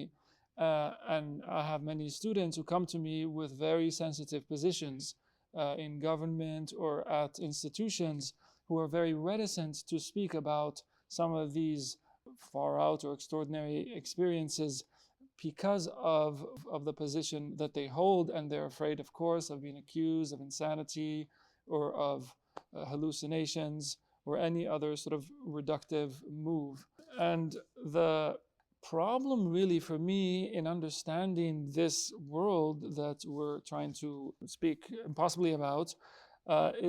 And I have many students who come to me with very sensitive positions in government or at institutions, who are very reticent to speak about some of these far out or extraordinary experiences because of the position that they hold, and they're afraid, of course, of being accused of insanity or of hallucinations or any other sort of reductive move. And the problem really for me in understanding this world that we're trying to speak possibly about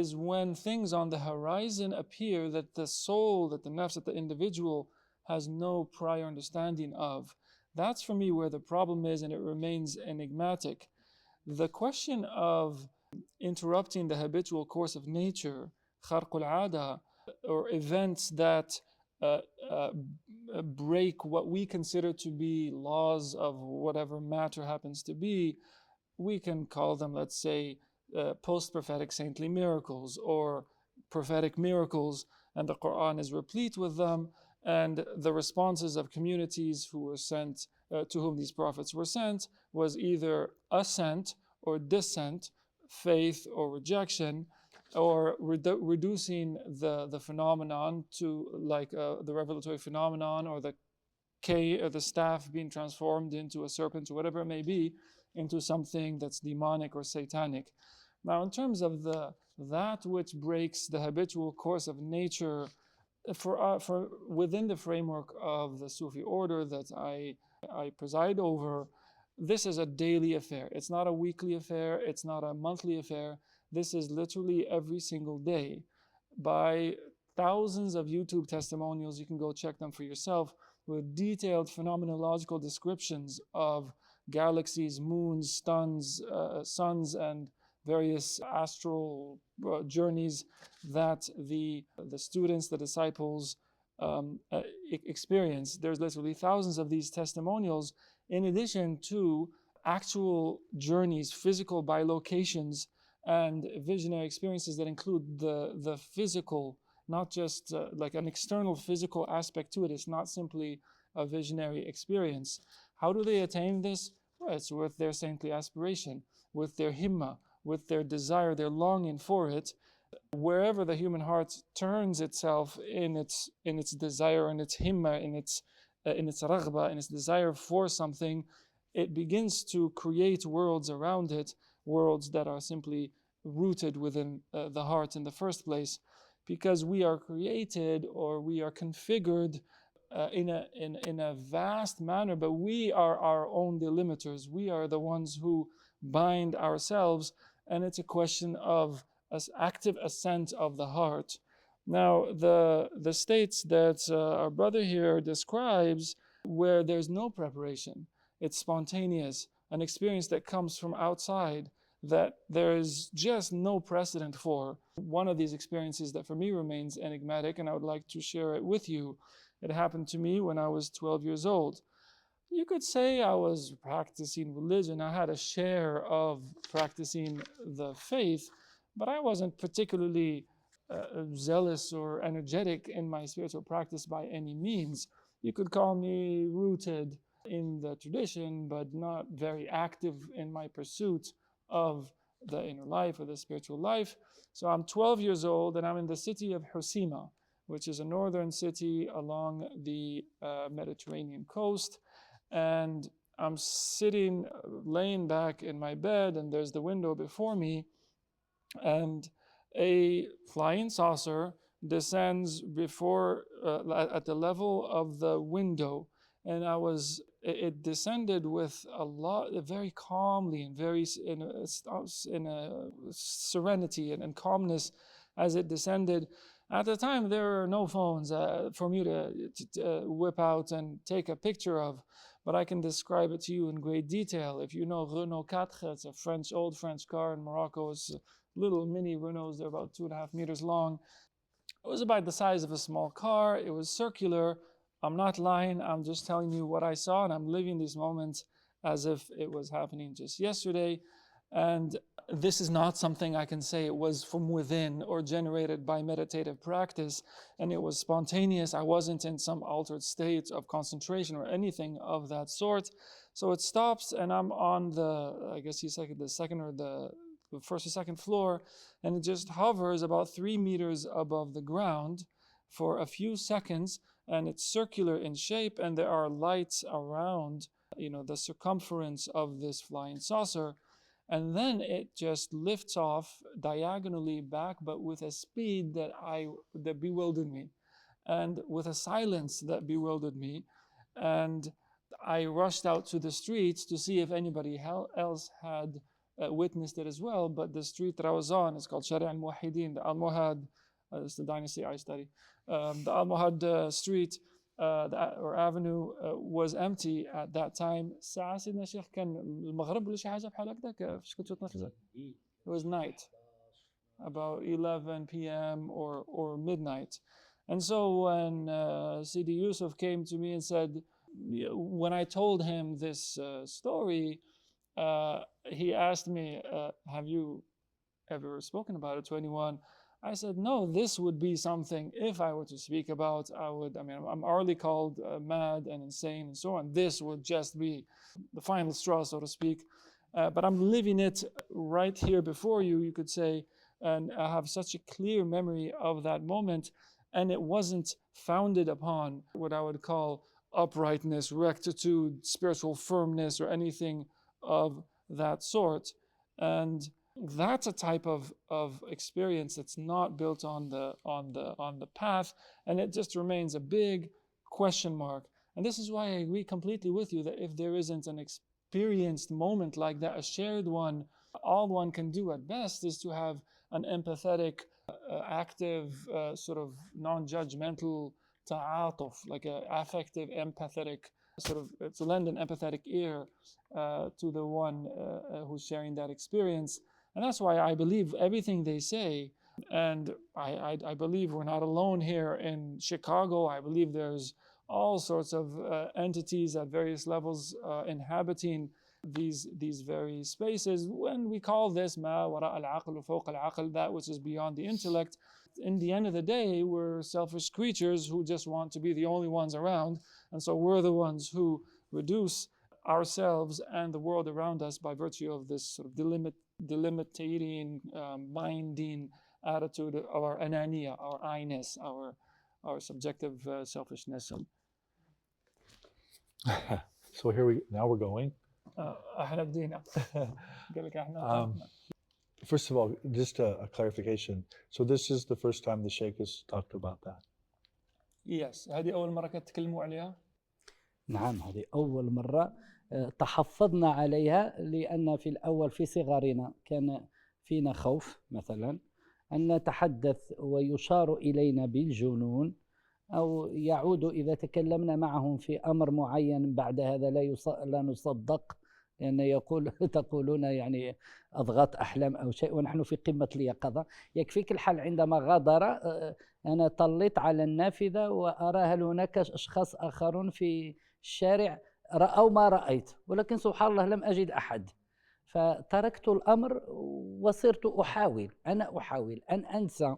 is when things on the horizon appear that the soul, that the nafs, that the individual has no prior understanding of. That's for me where the problem is, and it remains enigmatic. The question of interrupting the habitual course of nature, kharqul ada, or events that break what we consider to be laws of whatever matter happens to be, we can call them, let's say, post-prophetic saintly miracles or prophetic miracles, and the Quran is replete with them, and the responses of communities who were sent, to whom these prophets were sent, was either assent or dissent, faith or rejection, or reducing the phenomenon to like the revelatory phenomenon, or the or the staff being transformed into a serpent or whatever it may be, into something that's demonic or satanic. Now, in terms of that which breaks the habitual course of nature, for within the framework of the Sufi order that I preside over, this is a daily affair. It's not a weekly affair. It's not a monthly affair. This is literally every single day. By thousands of YouTube testimonials, you can go check them for yourself, with detailed phenomenological descriptions of galaxies, moons, suns, and various astral journeys that the students, the disciples experience. There's literally thousands of these testimonials, in addition to actual journeys, physical bilocations, and visionary experiences that include the physical, not just like an external physical aspect to it. It's not simply a visionary experience. How do they attain this? Well, it's with their saintly aspiration, with their himma, with their desire, their longing for it. Wherever the human heart turns itself in its desire, in its himma, in its raghba, in its desire for something, it begins to create worlds around it, worlds that are simply rooted within the heart in the first place, because we are created, or we are configured in a vast manner, but we are our own delimiters. We are the ones who bind ourselves, and it's a question of active assent of the heart. Now, the states that our brother here describes, where there's no preparation, it's spontaneous, an experience that comes from outside, that there is just no precedent for. One of these experiences that for me remains enigmatic, and I would like to share it with you. It happened to me when I was 12 years old. You could say I was practicing religion. I had a share of practicing the faith, but I wasn't particularly zealous or energetic in my spiritual practice by any means. You could call me rooted in the tradition, but not very active in my pursuit of the inner life or the spiritual life. So I'm 12 years old, and I'm in the city of Husima, which is a northern city along the Mediterranean coast. And I'm sitting, laying back in my bed, and there's the window before me, and a flying saucer descends before at the level of the window, and it descended with very calmly and very in a serenity and calmness as it descended. At the time, there were no phones for me to whip out and take a picture of, but I can describe it to you in great detail. If you know Renault 4, it's a old French car in Morocco. It's little mini Renaults, they're about 2.5 meters long. It was about the size of a small car. It was circular. I'm not lying. I'm just telling you what I saw, and I'm living these moments as if it was happening just yesterday. And this is not something I can say it was from within or generated by meditative practice, and it was spontaneous. I wasn't in some altered state of concentration or anything of that sort. So it stops, and I'm on the second or the first or second floor, and it just hovers about 3 meters above the ground for a few seconds, and it's circular in shape, and there are lights around, the circumference of this flying saucer. And then it just lifts off diagonally back, but with a speed that bewildered me, and with a silence that bewildered me. And I rushed out to the streets to see if anybody else had witnessed it as well. But the street that I was on is called Shari' al-Muwahhidin, the Al-Muhad. It's the dynasty I study. The Al-Muhad street or avenue was empty at that time. الساعة سيدنا الشيخ كان المغرب ولا شي حاجة بحال هكذاك فاش كنتو تنفذوا. It was night, about 11 p.m. or midnight. And so when Sidi Yusuf came to me and said, when I told him this story, he asked me, have you ever spoken about it to anyone. I said, no, this would be something, if I were to speak about, I'm already called mad and insane and so on. This would just be the final straw, so to speak. But I'm living it right here before you, you could say, and I have such a clear memory of that moment. And it wasn't founded upon what I would call uprightness, rectitude, spiritual firmness, or anything of that sort. And that's a type of experience that's not built on the path, and it just remains a big question mark. And this is why I agree completely with you that if there isn't an experienced moment like that, a shared one, all one can do at best is to have an empathetic, active, sort of non-judgmental ta'atuf, like an affective, empathetic sort of, to lend an empathetic ear to the one who's sharing that experience. And that's why I believe everything they say. And I believe we're not alone here in Chicago. I believe there's all sorts of entities at various levels inhabiting these very spaces. When we call this ma wara al-aql wa fawq al-aql, that which is beyond the intellect, in the end of the day, we're selfish creatures who just want to be the only ones around. And so we're the ones who reduce ourselves and the world around us by virtue of this sort of delimiting, minding attitude of our ananiya, our I-ness, our subjective selfishness. So now we're going. First of all, just a clarification. So this is the first time the Shaykh has talked about that. Yes. هذه أول مرة تتكلموا عليها؟ نعم، هذه أول مرة تحفظنا عليها، لأن في الأول في صغرنا كان فينا خوف مثلا أن نتحدث ويشار إلينا بالجنون، أو يعود إذا تكلمنا معهم في أمر معين بعد هذا لا نصدق، لأن تقولون يعني أضغاث أحلام أو شيء ونحن في قمة اليقظة. يكفيك الحال عندما غادر أنا طليت على النافذة وأرى هل هناك أشخاص آخرون في الشارع رأوا ما رأيت، ولكن سبحان الله لم أجد أحد. فتركت الأمر وصرت أحاول أن أنسى،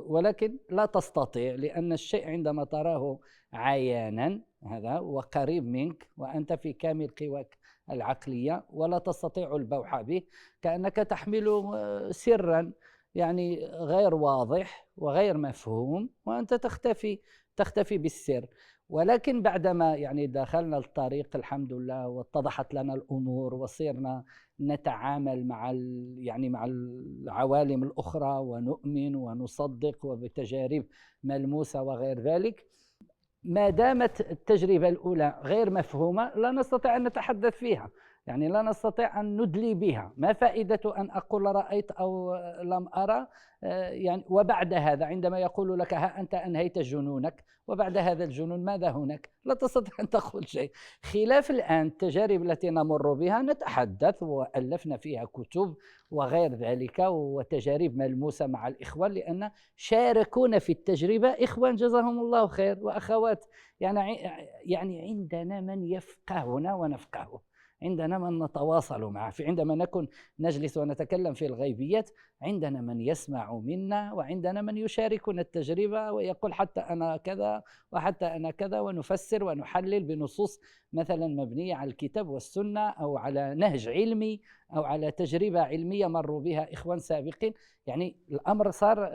ولكن لا تستطيع، لأن الشيء عندما تراه عيانا هذا وقريب منك وأنت في كامل قواك العقلية ولا تستطيع البوح به، كأنك تحمل سرا يعني غير واضح وغير مفهوم، وأنت تختفي بالسر. ولكن بعدما يعني دخلنا الطريق الحمد لله واتضحت لنا الأمور وصرنا نتعامل مع العوالم الأخرى ونؤمن ونصدق وبتجارب ملموسة وغير ذلك، ما دامت التجربة الأولى غير مفهومة لا نستطيع أن نتحدث فيها، يعني لا نستطيع أن ندلي بها. ما فائدة أن أقول رأيت أو لم أرى؟ يعني وبعد هذا عندما يقول لك ها أنت أنهيت جنونك، وبعد هذا الجنون ماذا هناك؟ لا تستطيع أن تقول شيء. خلاف الآن التجارب التي نمر بها نتحدث وألفنا فيها كتب وغير ذلك وتجارب ملموسة مع الإخوان، لأن شاركونا في التجربة إخوان جزاهم الله خير وأخوات. يعني عندنا من يفقهنا ونفقهه، عندنا من نتواصل معه، عندما نكون نجلس ونتكلم في الغيبيات عندنا من يسمع منا وعندنا من يشاركنا التجربة ويقول حتى أنا كذا وحتى أنا كذا، ونفسر ونحلل بنصوص مثلا مبنية على الكتاب والسنة أو على نهج علمي أو على تجربة علمية مروا بها إخوان سابقين. يعني الأمر صار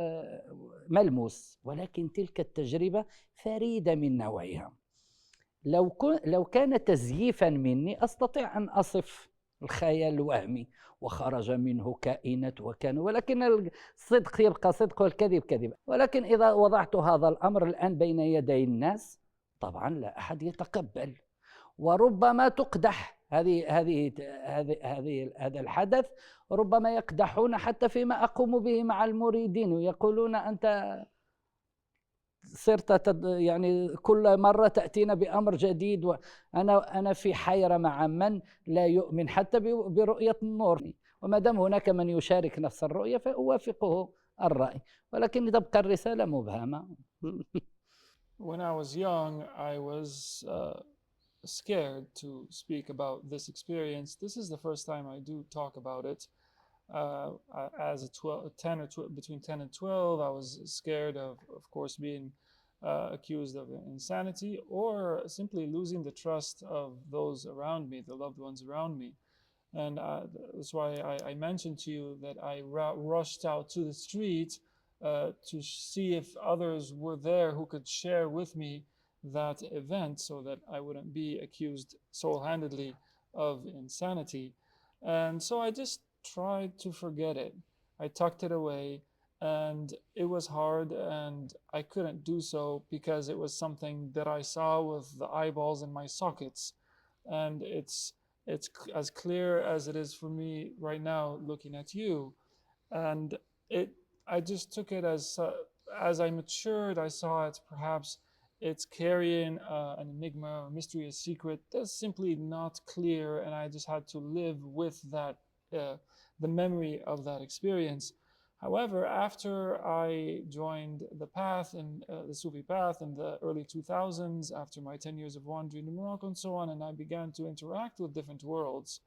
ملموس، ولكن تلك التجربة فريدة من نوعها. لو كان تزييفا مني أستطيع أن أصف الخيال الوهمي وخرج منه كائنات ولكن الصدق يبقى صدق والكذب كذب. ولكن إذا وضعت هذا الأمر الآن بين يدي الناس طبعا لا أحد يتقبل، وربما تقدح هذا الحدث، ربما يقدحون حتى فيما أقوم به مع المريدين ويقولون أنت صرت يعني كل مرة تأتينا بأمر جديد، وأنا في حيرة مع من لا يؤمن حتى برؤية النور، وما دام هناك من يشارك نفس الرؤية فأوافقه الرأي، ولكن تبقى الرسالة مبهمة. When I was young, I was scared to speak about this experience. This is the first time I do talk about it. As a 12, 10 or 12, between 10 and 12, I was scared of course, being accused of insanity or simply losing the trust of those around me, the loved ones around me. And that's why I mentioned to you that I rushed out to the street to see if others were there who could share with me that event so that I wouldn't be accused sole-handedly of insanity. And so I just tried to forget it. I tucked it away, and it was hard, and I couldn't do so because it was something that I saw with the eyeballs in my sockets. And it's as clear as it is for me right now looking at you. And it I just took it as I matured, I saw it perhaps it's carrying an enigma or mystery, a secret that's simply not clear, and I just had to live with that, the memory of that experience. However, after I joined the path in the Sufi path in the early 2000s, after my 10 years of wandering in Morocco and so on, and I began to interact with different worlds,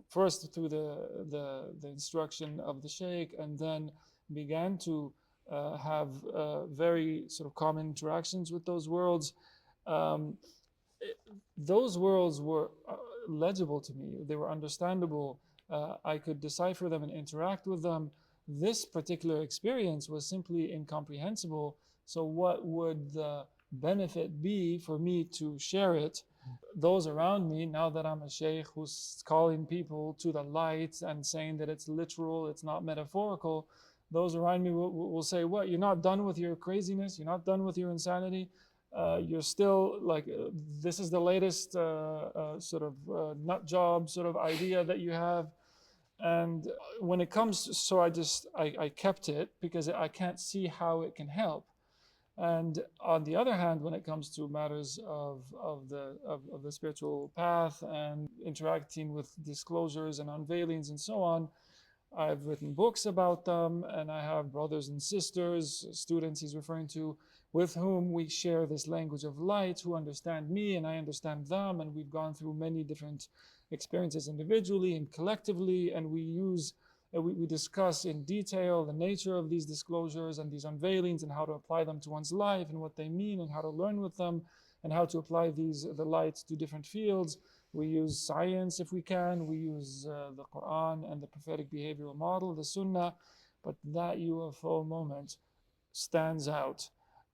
first through the instruction of the Shaykh, and then began to have very sort of common interactions with those worlds. Um, those worlds were legible to me. They were understandable. I could decipher them and interact with them. This particular experience was simply incomprehensible. So, what would the benefit be for me to share it? Those around me, now that I'm a sheikh who's calling people to the light and saying that it's literal, it's not metaphorical, those around me will say, what, you're not done with your craziness? You're not done with your insanity? You're still like, this is the latest sort of nut job sort of idea that you have. And when it comes, so I kept it because I can't see how it can help. And on the other hand, when it comes to matters of the spiritual path and interacting with disclosures and unveilings and so on, I've written books about them, and I have brothers and sisters, students he's referring to, with whom we share this language of light, who understand me and I understand them, and we've gone through many different experiences individually and collectively, and we discuss in detail the nature of these disclosures and these unveilings and how to apply them to one's life and what they mean and how to learn with them and how to apply the light to different fields. We use science if we can. We use the Quran and the prophetic behavioral model, the Sunnah. But that UFO moment stands out.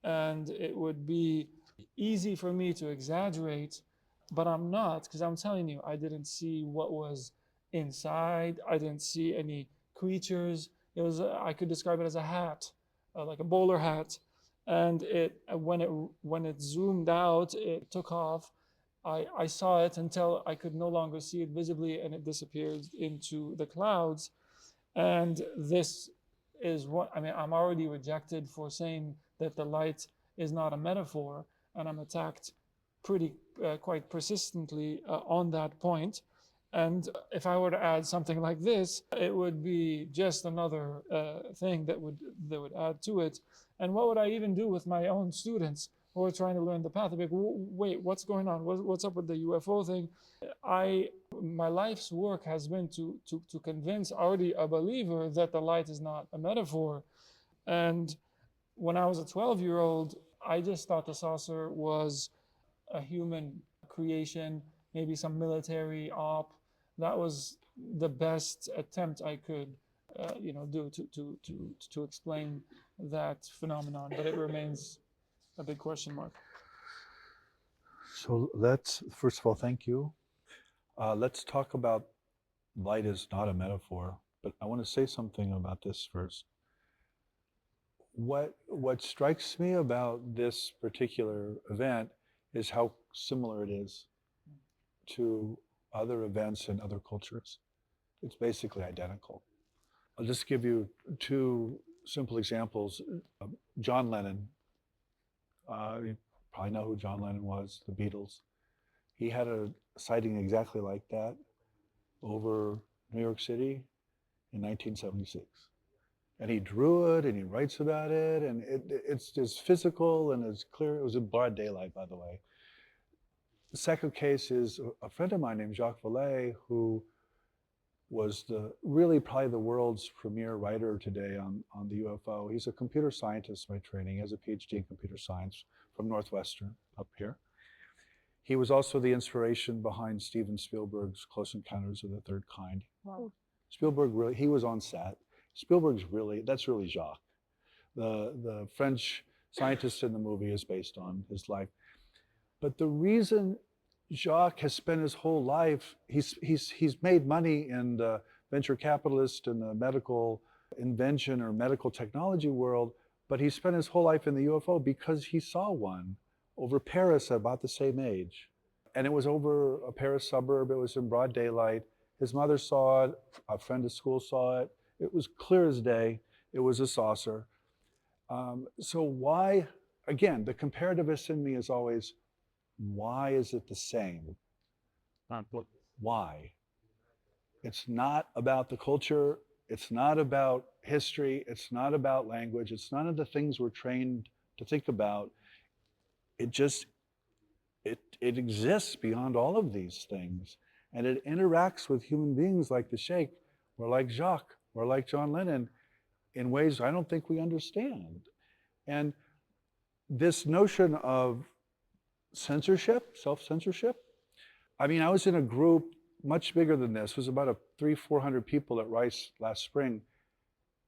And it would be easy for me to exaggerate, but I'm not, because I'm telling you, I didn't see what was inside. I didn't see any creatures. I could describe it as a hat, like a bowler hat. And when it zoomed out, it took off. I saw it until I could no longer see it visibly, and it disappeared into the clouds. And this is what I mean. I'm already rejected for saying that the light is not a metaphor, and I'm attacked quite persistently on that point. And if I were to add something like this, it would be just another thing that would add to it. And what would I even do with my own students who are trying to learn the path? I'd be like, wait, what's going on? What's up with the UFO thing? My life's work has been to convince already a believer that the light is not a metaphor. And when I was a 12-year-old, I just thought the saucer was a human creation, maybe some military op. That was the best attempt I could, do to explain that phenomenon. But it remains a big question mark. So first of all, thank you. Let's talk about light is not a metaphor, but I want to say something about this first. What strikes me about this particular event is how similar it is to other events in other cultures. It's basically identical. I'll just give you two simple examples. John Lennon, you probably know who John Lennon was, the Beatles. He had a sighting exactly like that over New York City in 1976. And he drew it and he writes about it, and it's just physical and it's clear. It was in broad daylight, by the way. The second case is a friend of mine named Jacques Vallée, who was really probably the world's premier writer today on the UFO. He's a computer scientist by training. He has a PhD in computer science from Northwestern up here. He was also the inspiration behind Steven Spielberg's Close Encounters of the Third Kind. Wow. Spielberg really, he was on set. Spielberg's really, that's really Jacques. The French scientist in the movie is based on his life. But the reason Jacques has spent his whole life, he's made money in the venture capitalist and the medical invention or medical technology world, but he spent his whole life in the UFO because he saw one over Paris at about the same age. And it was over a Paris suburb, it was in broad daylight. His mother saw it, a friend at school saw it. It was clear as day, it was a saucer. So why, again, the comparativist in me is always, why is it the same? Why? It's not about the culture, it's not about history, it's not about language, it's none of the things we're trained to think about. It just, it exists beyond all of these things. And it interacts with human beings like the Shaykh, or like Jacques, or like John Lennon, in ways I don't think we understand. And this notion of censorship, self-censorship, I mean, I was in a group much bigger than this. It was about 300-400 people at Rice last spring.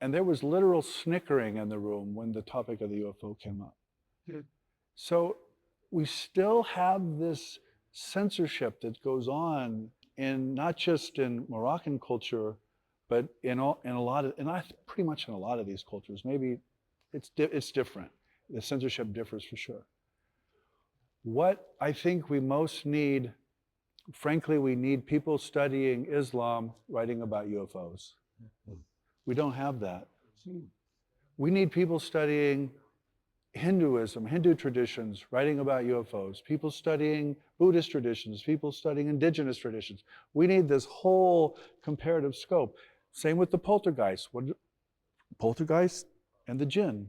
And there was literal snickering in the room when the topic of the UFO came up. Yeah. So we still have this censorship that goes on in not just in Moroccan culture, but in a lot of, and pretty much in a lot of these cultures. Maybe it's different. The censorship differs for sure. What I think we most need, frankly, we need people studying Islam writing about UFOs. We don't have that. We need people studying Hinduism, Hindu traditions, writing about UFOs, people studying Buddhist traditions, people studying indigenous traditions. We need this whole comparative scope. Same with the poltergeist. Poltergeist and the jinn.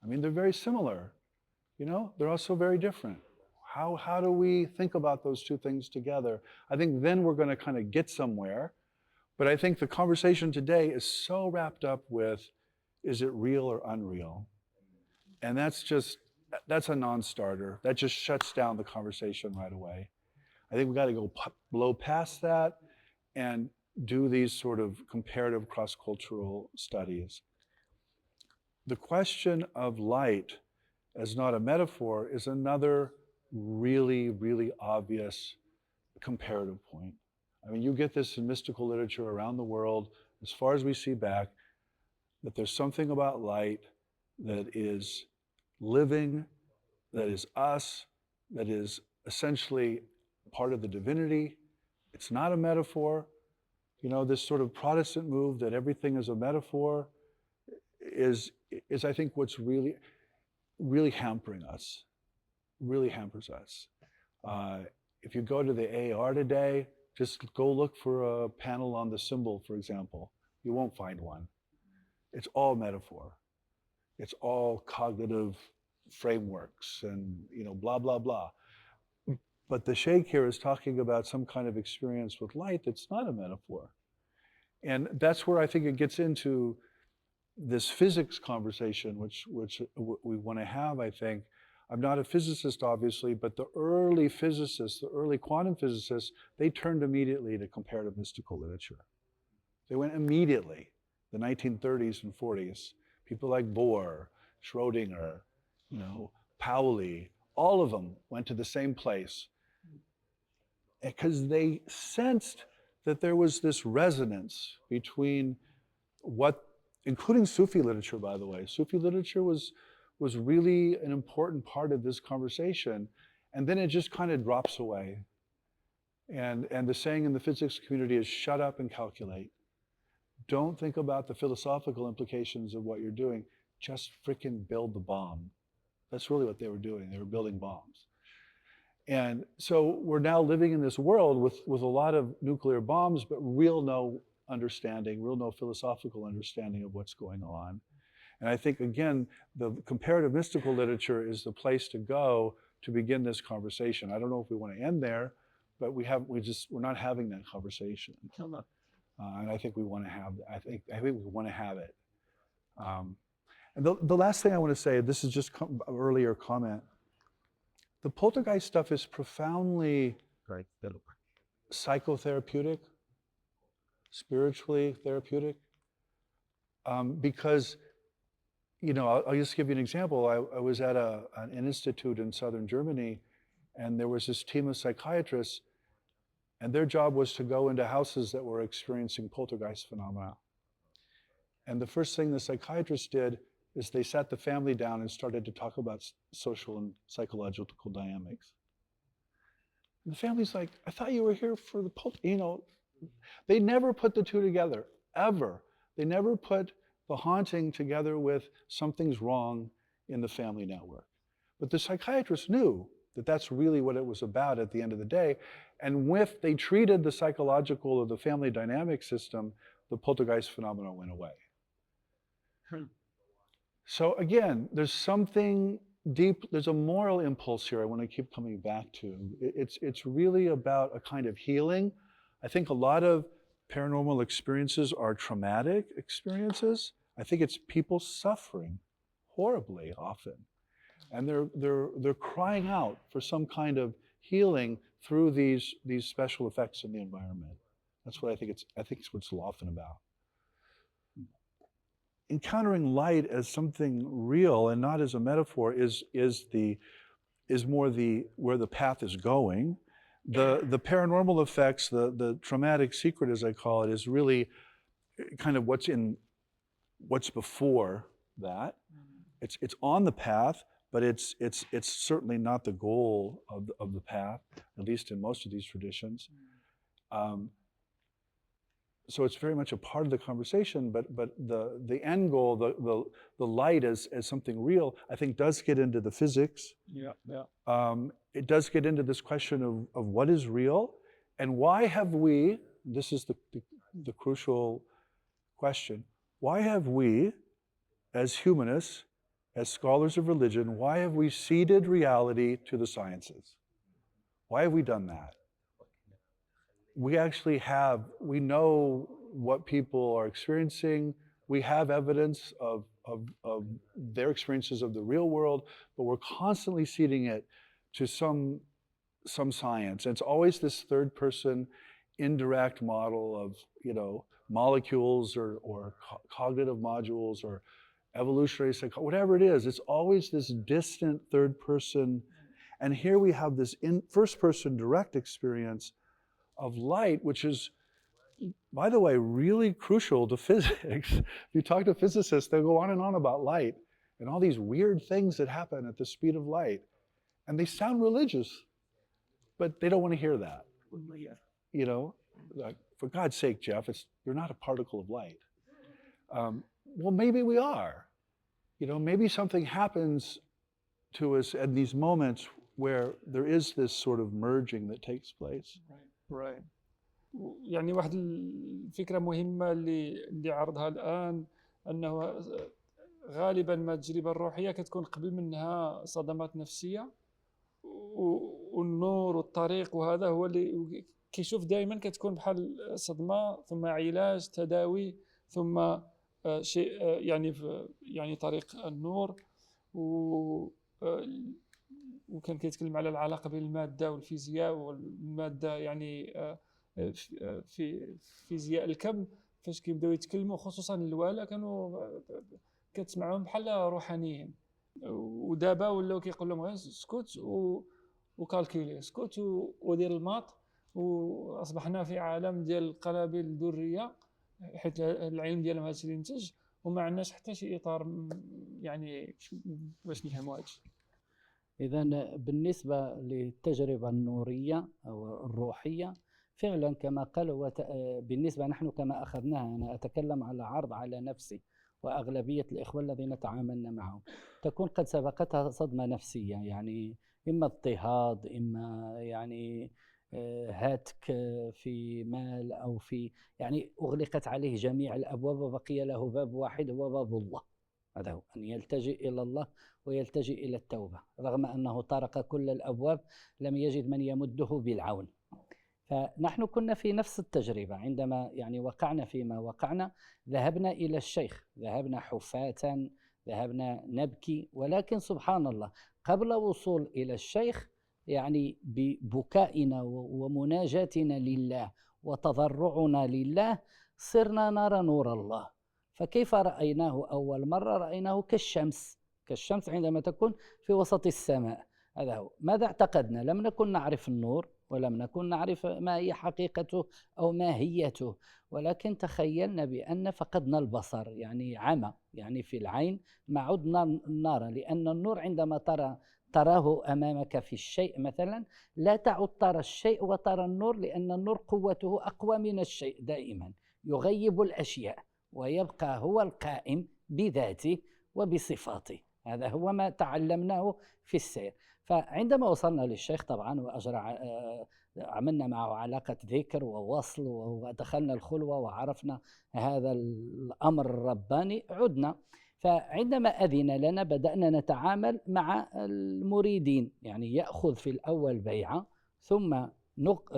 I mean, they're very similar. You know, they're also very different. How do we think about those two things together? I think then we're going to kind of get somewhere. But I think the conversation today is so wrapped up with, is it real or unreal? And that's a non-starter. That just shuts down the conversation right away. I think we've got to go blow past that and do these sort of comparative cross-cultural studies. The question of light as not a metaphor is another really, really obvious comparative point. I mean, you get this in mystical literature around the world, as far as we see back, that there's something about light that is living, that is us, that is essentially part of the divinity. It's not a metaphor. You know, this sort of Protestant move that everything is a metaphor is I think what's really, really hampering us, really hampers us. If you go to the AR today, just go look for a panel on the symbol, for example. You won't find one. It's all metaphor. It's all cognitive frameworks and, you know, blah, blah, blah. But the Shaykh here is talking about some kind of experience with light that's not a metaphor. And that's where I think it gets into this physics conversation, which we want to have, I think. I'm not a physicist, obviously, but the early physicists, the early quantum physicists, they turned immediately to comparative mystical literature. They went immediately, the 1930s and 40s. People like Bohr, Schrodinger, you know, Pauli, all of them went to the same place because they sensed that there was this resonance between what, including Sufi literature, by the way. Sufi literature was really an important part of this conversation, and then it just kind of drops away. And the saying in the physics community is shut up and calculate. Don't think about the philosophical implications of what you're doing. Just frickin' build the bomb. That's really what they were doing. They were building bombs. And so we're now living in this world with a lot of nuclear bombs, but real no understanding, real no philosophical understanding of what's going on. And I think, again, the comparative mystical literature is the place to go to begin this conversation. I don't know if we want to end there, but we're not having that conversation. and I think we want to have. I think we want to have it. And the last thing I want to say, this is just an earlier comment. The poltergeist stuff is profoundly psychotherapeutic, spiritually therapeutic, because, you know, I'll just give you an example. I was at an institute in southern Germany, and there was this team of psychiatrists, and their job was to go into houses that were experiencing poltergeist phenomena. And the first thing the psychiatrists did is they sat the family down and started to talk about social and psychological dynamics. And the family's like, I thought you were here for the you know, they never put the two together, ever. They never put the haunting together with something's wrong in the family network. But the psychiatrists knew that that's really what it was about at the end of the day. And if they treated the psychological or the family dynamic system, the poltergeist phenomena went away. So again, there's something deep, there's a moral impulse here I want to keep coming back to. It's really about a kind of healing. I think a lot of paranormal experiences are traumatic experiences. I think it's people suffering horribly often. And they're crying out for some kind of healing through these special effects in the environment. That's what I think it's what it's often about. Encountering light as something real and not as a metaphor is more where the path is going. The paranormal effects, the traumatic secret, as I call it, is really kind of what's before that. It's on the path, but it's certainly not the goal of the path, at least in most of these traditions. So it's very much a part of the conversation, but the end goal, the light as something real, I think does get into the physics. It does get into this question of what is real, and why have we, this is the crucial question, why have we, as humanists, as scholars of religion, why have we ceded reality to the sciences? Why have we done that? We know what people are experiencing. We have evidence of their experiences of the real world, but we're constantly ceding it to some science. And it's always this third person indirect model of, you know, molecules or cognitive modules or evolutionary psychology, whatever it is. It's always this distant third person. And here we have this first person direct experience of light, which is, by the way, really crucial to physics. If you talk to physicists, they'll go on and on about light and all these weird things that happen at the speed of light. And they sound religious, but they don't want to hear that. You know, like, for God's sake, Jeff, you're not a particle of light. Well, maybe we are. You know, maybe something happens to us at these moments where there is this sort of merging that takes place. Right. يعني واحد الفكرة مهمة اللي عرضها الآن أنه غالبا ما التجربة الروحية كتكون قبل منها صدمات نفسية، والنور والطريق وهذا هو اللي كيشوف دائما كتكون بحال صدمة ثم علاج تداوي ثم شيء يعني طريق النور، وكان كيتكلم على العلاقة بين المادة والفيزياء، والمادة يعني في فيزياء الكم فاش كيبداو يتكلموا خصوصا الوالة كانوا كتسمعهم بحال روحانيين، ودابا ولاو كيقول لهم غير اسكت وكالكيلي، اسكت ودير الماط، واصبحنا في عالم ديال القنابل الذريه حيت العلم ديالهم هذا اللي ينتج، وما عندناش حتى شي اطار يعني باش نفهموا هادشي. إذا بالنسبة للتجربة النورية أو الروحية فعلا كما قال، بالنسبة نحن كما أخذناها، أنا أتكلم على عرض على نفسي وأغلبية الإخوة الذين تعاملنا معهم، تكون قد سبقتها صدمة نفسية، يعني إما اضطهاد، إما يعني هاتك في مال أو في، يعني أغلقت عليه جميع الأبواب وبقي له باب واحد هو باب الله. هذا هو أن يلتجئ إلى الله ويلتجئ إلى التوبة، رغم أنه طرق كل الأبواب لم يجد من يمده بالعون. فنحن كنا في نفس التجربة عندما يعني وقعنا فيما وقعنا. ذهبنا إلى الشيخ، ذهبنا حفاة، ذهبنا نبكي، ولكن سبحان الله قبل وصول إلى الشيخ يعني ببكائنا ومناجاتنا لله وتضرعنا لله صرنا نرى نور الله. فكيف رأيناه أول مرة؟ رأيناه كالشمس، كالشمس عندما تكون في وسط السماء. هذا هو. ماذا اعتقدنا؟ لم نكن نعرف النور، ولم نكن نعرف ما هي حقيقته أو ماهيته، ولكن تخيلنا بأن فقدنا البصر، يعني عمى يعني في العين، ما عدنا نرى. لأن النور عندما تراه أمامك في الشيء مثلا، لا تعد ترى الشيء وترى النور، لأن النور قوته أقوى من الشيء دائما، يغيب الأشياء ويبقى هو القائم بذاته وبصفاته. هذا هو ما تعلمناه في السير. فعندما وصلنا للشيخ طبعا وأجرى عملنا معه علاقة ذكر ووصل ودخلنا الخلوة وعرفنا هذا الأمر الرباني، عدنا. فعندما أذن لنا بدأنا نتعامل مع المريدين، يعني يأخذ في الأول بيعة ثم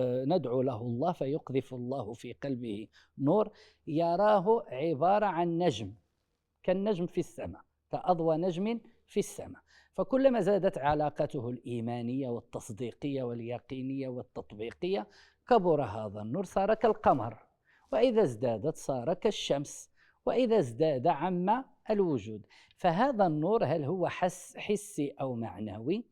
ندعو له الله فيقذف الله في قلبه نور يراه عبارة عن نجم، كالنجم في السماء، كأضوى نجم في السماء. فكلما زادت علاقته الإيمانية والتصديقية واليقينية والتطبيقية كبر هذا النور، صار كالقمر، وإذا ازدادت صار كالشمس، وإذا ازداد عم الوجود. فهذا النور هل هو حسي أو معنوي؟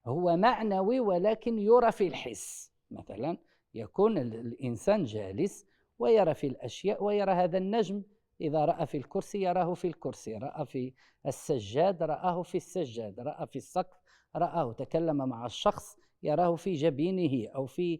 هو معنوي ولكن يرى في الحس. مثلا يكون الإنسان جالس ويرى في الأشياء، ويرى هذا النجم، إذا رأى في الكرسي يراه في الكرسي، رأى في السجاد رآه في السجاد، رأى في السقف رآه، تكلم مع الشخص يراه في جبينه أو في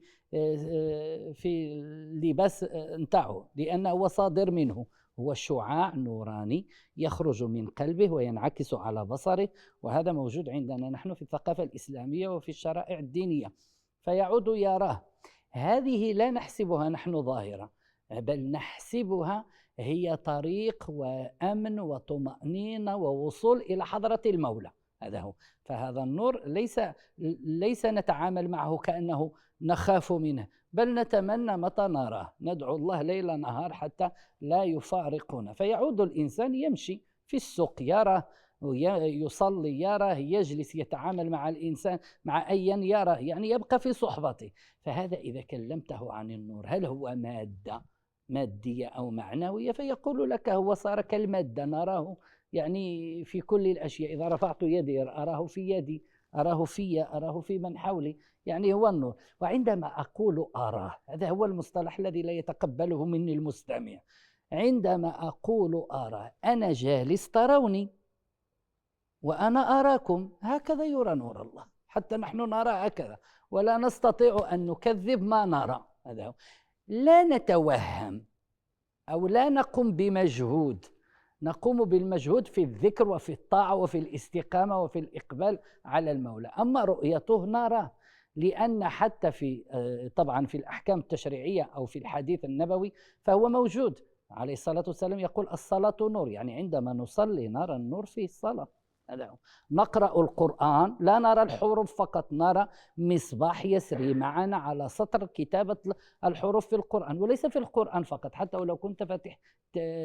اللباس نتاعه، لأنه هو صادر منه، هو شعاع نوراني يخرج من قلبه وينعكس على بصره. وهذا موجود عندنا نحن في الثقافة الإسلامية وفي الشرائع الدينية، فيعود يراه. هذه لا نحسبها نحن ظاهرة، بل نحسبها هي طريق وأمن وطمأنينة ووصول إلى حضرة المولى. هذا هو. فهذا النور ليس نتعامل معه كأنه نخاف منه، بل نتمنى متى نراه، ندعو الله ليل نهار حتى لا يفارقنا. فيعود الإنسان يمشي في السوق يراه، يصلي يراه، يجلس يتعامل مع الإنسان مع أيا يراه، يعني يبقى في صحبته. فهذا إذا كلمته عن النور هل هو مادية أو معنوية؟ فيقول لك هو صار كالمادة، نراه يعني في كل الأشياء، إذا رفعت يدي أراه في يدي، أراه في، أراه في من حولي، يعني هو النور. وعندما أقول أراه، هذا هو المصطلح الذي لا يتقبله مني المستمع. عندما أقول أراه، أنا جالس تروني وأنا أراكم، هكذا يرى نور الله، حتى نحن نرى هكذا ولا نستطيع أن نكذب ما نرى. هذا هو. لا نتوهم أو لا نقوم بمجهود، نقوم بالمجهود في الذكر وفي الطاعة وفي الاستقامة وفي الإقبال على المولى. أما رؤيته نراه، لأن حتى طبعا في الأحكام التشريعية أو في الحديث النبوي فهو موجود. عليه الصلاة والسلام يقول الصلاة نور، يعني عندما نصلي نرى النور في الصلاة. نقرأ القرآن لا نرى الحروف فقط، نرى مصباح يسري معنا على سطر كتابة الحروف في القرآن، وليس في القرآن فقط، حتى ولو كنت فاتح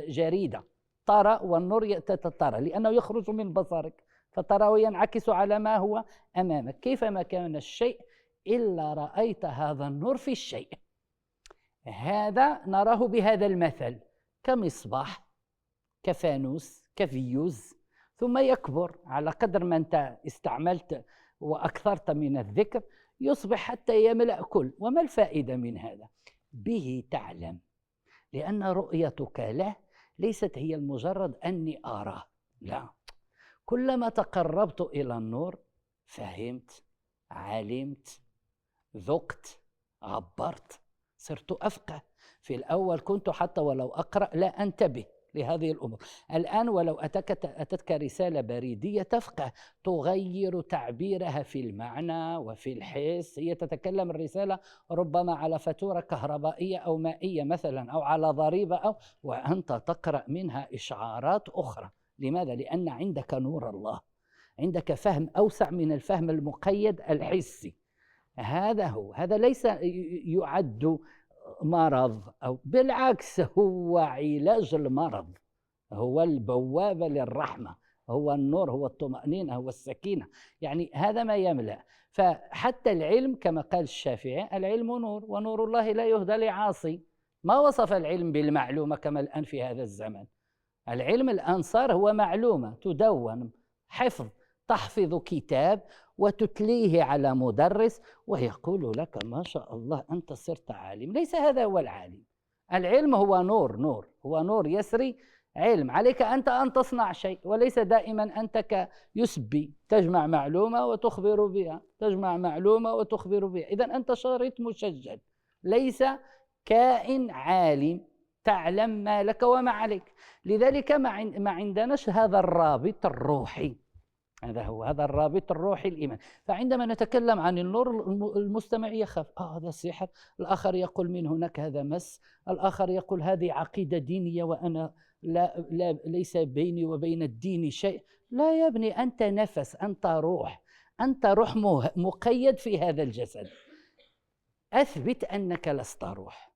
جريدة ترى، والنور ترى لأنه يخرج من بصرك فتراه ينعكس على ما هو أمامك. كيفما كان الشيء إلا رأيت هذا النور في الشيء. هذا نراه بهذا المثل، كمصباح، كفانوس، كفيوز، ثم يكبر على قدر ما أنت استعملت وأكثرت من الذكر، يصبح حتى يملأ كل. وما الفائدة من هذا؟ به تعلم، لأن رؤيتك له ليست هي المجرد أني أراه، لا، كلما تقربت إلى النور فهمت، علمت، ذقت، عبرت، صرت أفقه. في الأول كنت حتى ولو أقرأ لا أنتبه لهذه الأمور، الآن ولو أتتك رسالة بريدية تفقه، تغير تعبيرها في المعنى وفي الحس. هي تتكلم الرسالة ربما على فاتورة كهربائية أو مائية مثلا، أو على ضريبة، أو وأنت تقرأ منها إشعارات أخرى. لماذا؟ لأن عندك نور الله، عندك فهم أوسع من الفهم المقيد الحسي. هذا هو، هذا ليس يعد مرض، أو بالعكس هو علاج المرض، هو البوابة للرحمة، هو النور، هو الطمأنينة، هو السكينة. يعني هذا ما يملأ. فحتى العلم كما قال الشافعي: العلم نور ونور الله لا يهدى لعاصي. ما وصف العلم بالمعلومة كما الآن في هذا الزمن. العلم الآن صار هو معلومة تدون، حفظ، تحفظ كتاب وتتليه على مدرس ويقول لك: ما شاء الله أنت صرت عالم. ليس هذا هو العالم. العلم هو نور، هو نور يسري. علم عليك أنت أن تصنع شيء، وليس دائما أنت كيسبي تجمع معلومة وتخبر بها، تجمع معلومة وتخبر بها. إذا أنت شريط مسجل، ليس كائن عالم تعلم ما لك وما عليك. لذلك ما عندناش هذا الرابط الروحي. هذا هو، هذا الرابط الروحي الإيمان. فعندما نتكلم عن النور المستمع يخاف: هذا سحر، الآخر يقول من هناك هذا مس، الآخر يقول هذه عقيدة دينية وأنا ليس بيني وبين الدين شيء. لا يا ابني، أنت نفس، أنت روح، أنت روح مقيد في هذا الجسد. أثبت أنك لست روح.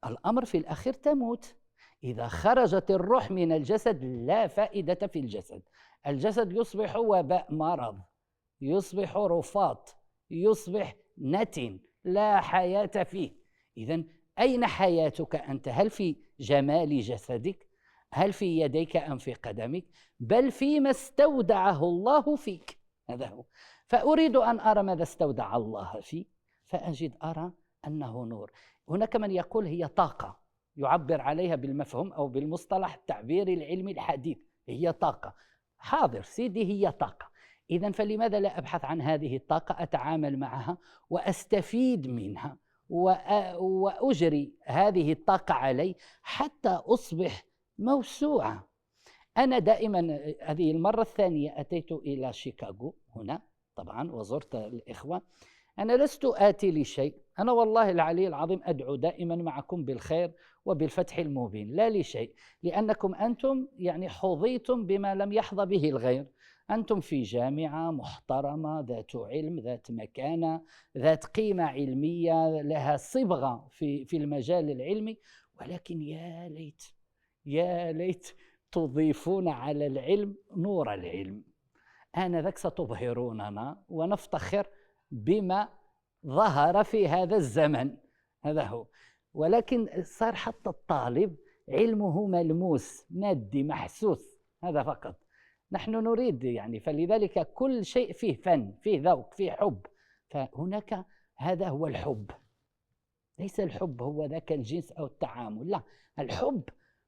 الأمر في الأخير تموت. إذا خرجت الروح من الجسد لا فائدة في الجسد. الجسد يصبح وباء، مرض، يصبح رفاط، يصبح نتن، لا حياة فيه. إذن أين حياتك أنت؟ هل في جمال جسدك؟ هل في يديك أم في قدمك؟ بل فيما استودعه الله فيك. هذا هو. فأريد أن أرى ماذا استودع الله فيه، فأجد أرى أنه نور. هناك من يقول هي طاقة، يعبر عليها بالمفهوم أو بالمصطلح التعبير العلمي الحديث: هي طاقة. حاضر سيدي، هي طاقة. إذن فلماذا لا أبحث عن هذه الطاقة، أتعامل معها وأستفيد منها وأجري هذه الطاقة علي حتى أصبح موسوعة. أنا دائما، هذه المرة الثانية أتيت إلى شيكاغو هنا طبعا وزرت الإخوة. أنا لست آتي لشيء، أنا والله العلي العظيم أدعو دائما معكم بالخير وبالفتح المبين، لا لشيء، لأنكم أنتم يعني حظيتم بما لم يحظى به الغير. أنتم في جامعة محترمة ذات علم، ذات مكانة، ذات قيمة علمية، لها صبغة في المجال العلمي. ولكن يا ليت تضيفون على العلم نور العلم. آنذاك ستبهروننا ونفتخر بما ظهر في هذا الزمن. هذا هو. ولكن صار حتى الطالب علمه ملموس، مادي، محسوس، هذا فقط. نحن نريد يعني، فلذلك كل شيء فيه فن، فيه ذوق، فيه حب. فهناك هذا هو الحب. ليس الحب هو ذاك الجنس أو التعامل، لا، الحب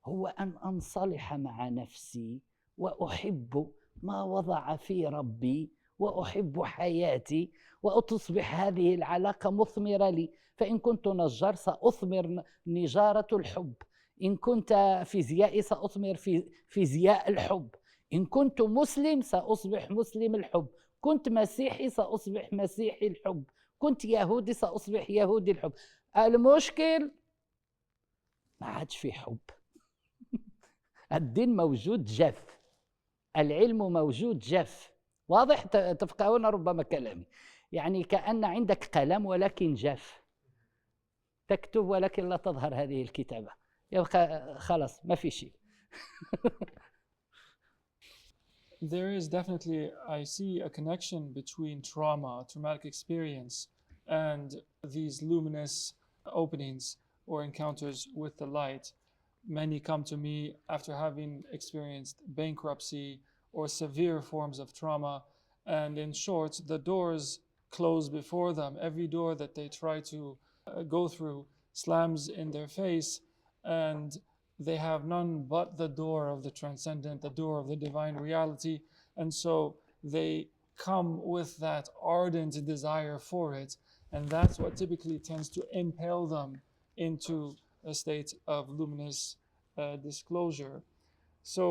هو أن أنصلح مع نفسي وأحب ما وضع في ربي وأحب حياتي، وتصبح هذه العلاقة مثمرة لي. فإن كنت نجار سأثمر نجارة الحب، إن كنت فيزيائي سأثمر في فيزياء الحب، إن كنت مسلم سأصبح مسلم الحب، كنت مسيحي سأصبح مسيحي الحب، كنت يهودي سأصبح يهودي الحب. المشكل ما عادش في حب. الدين موجود جاف، العلم موجود جاف. واضح؟ تفقهون ربما كلامي. يعني كأن عندك قلم ولكن جاف، تكتب ولكن لا تظهر هذه الكتابة، يبقى خلاص ما في شيء. There is definitely, I see a connection between traumatic experience, and these luminous openings or encounters with the light. Many come to me after having experienced bankruptcy or severe forms of trauma, and in short, the doors close before them. Every door that they try to go through slams in their face, and they have none but the door of the transcendent, the door of the divine reality. And so they come with that ardent desire for it, and that's what typically tends to impel them into a state of luminous disclosure. So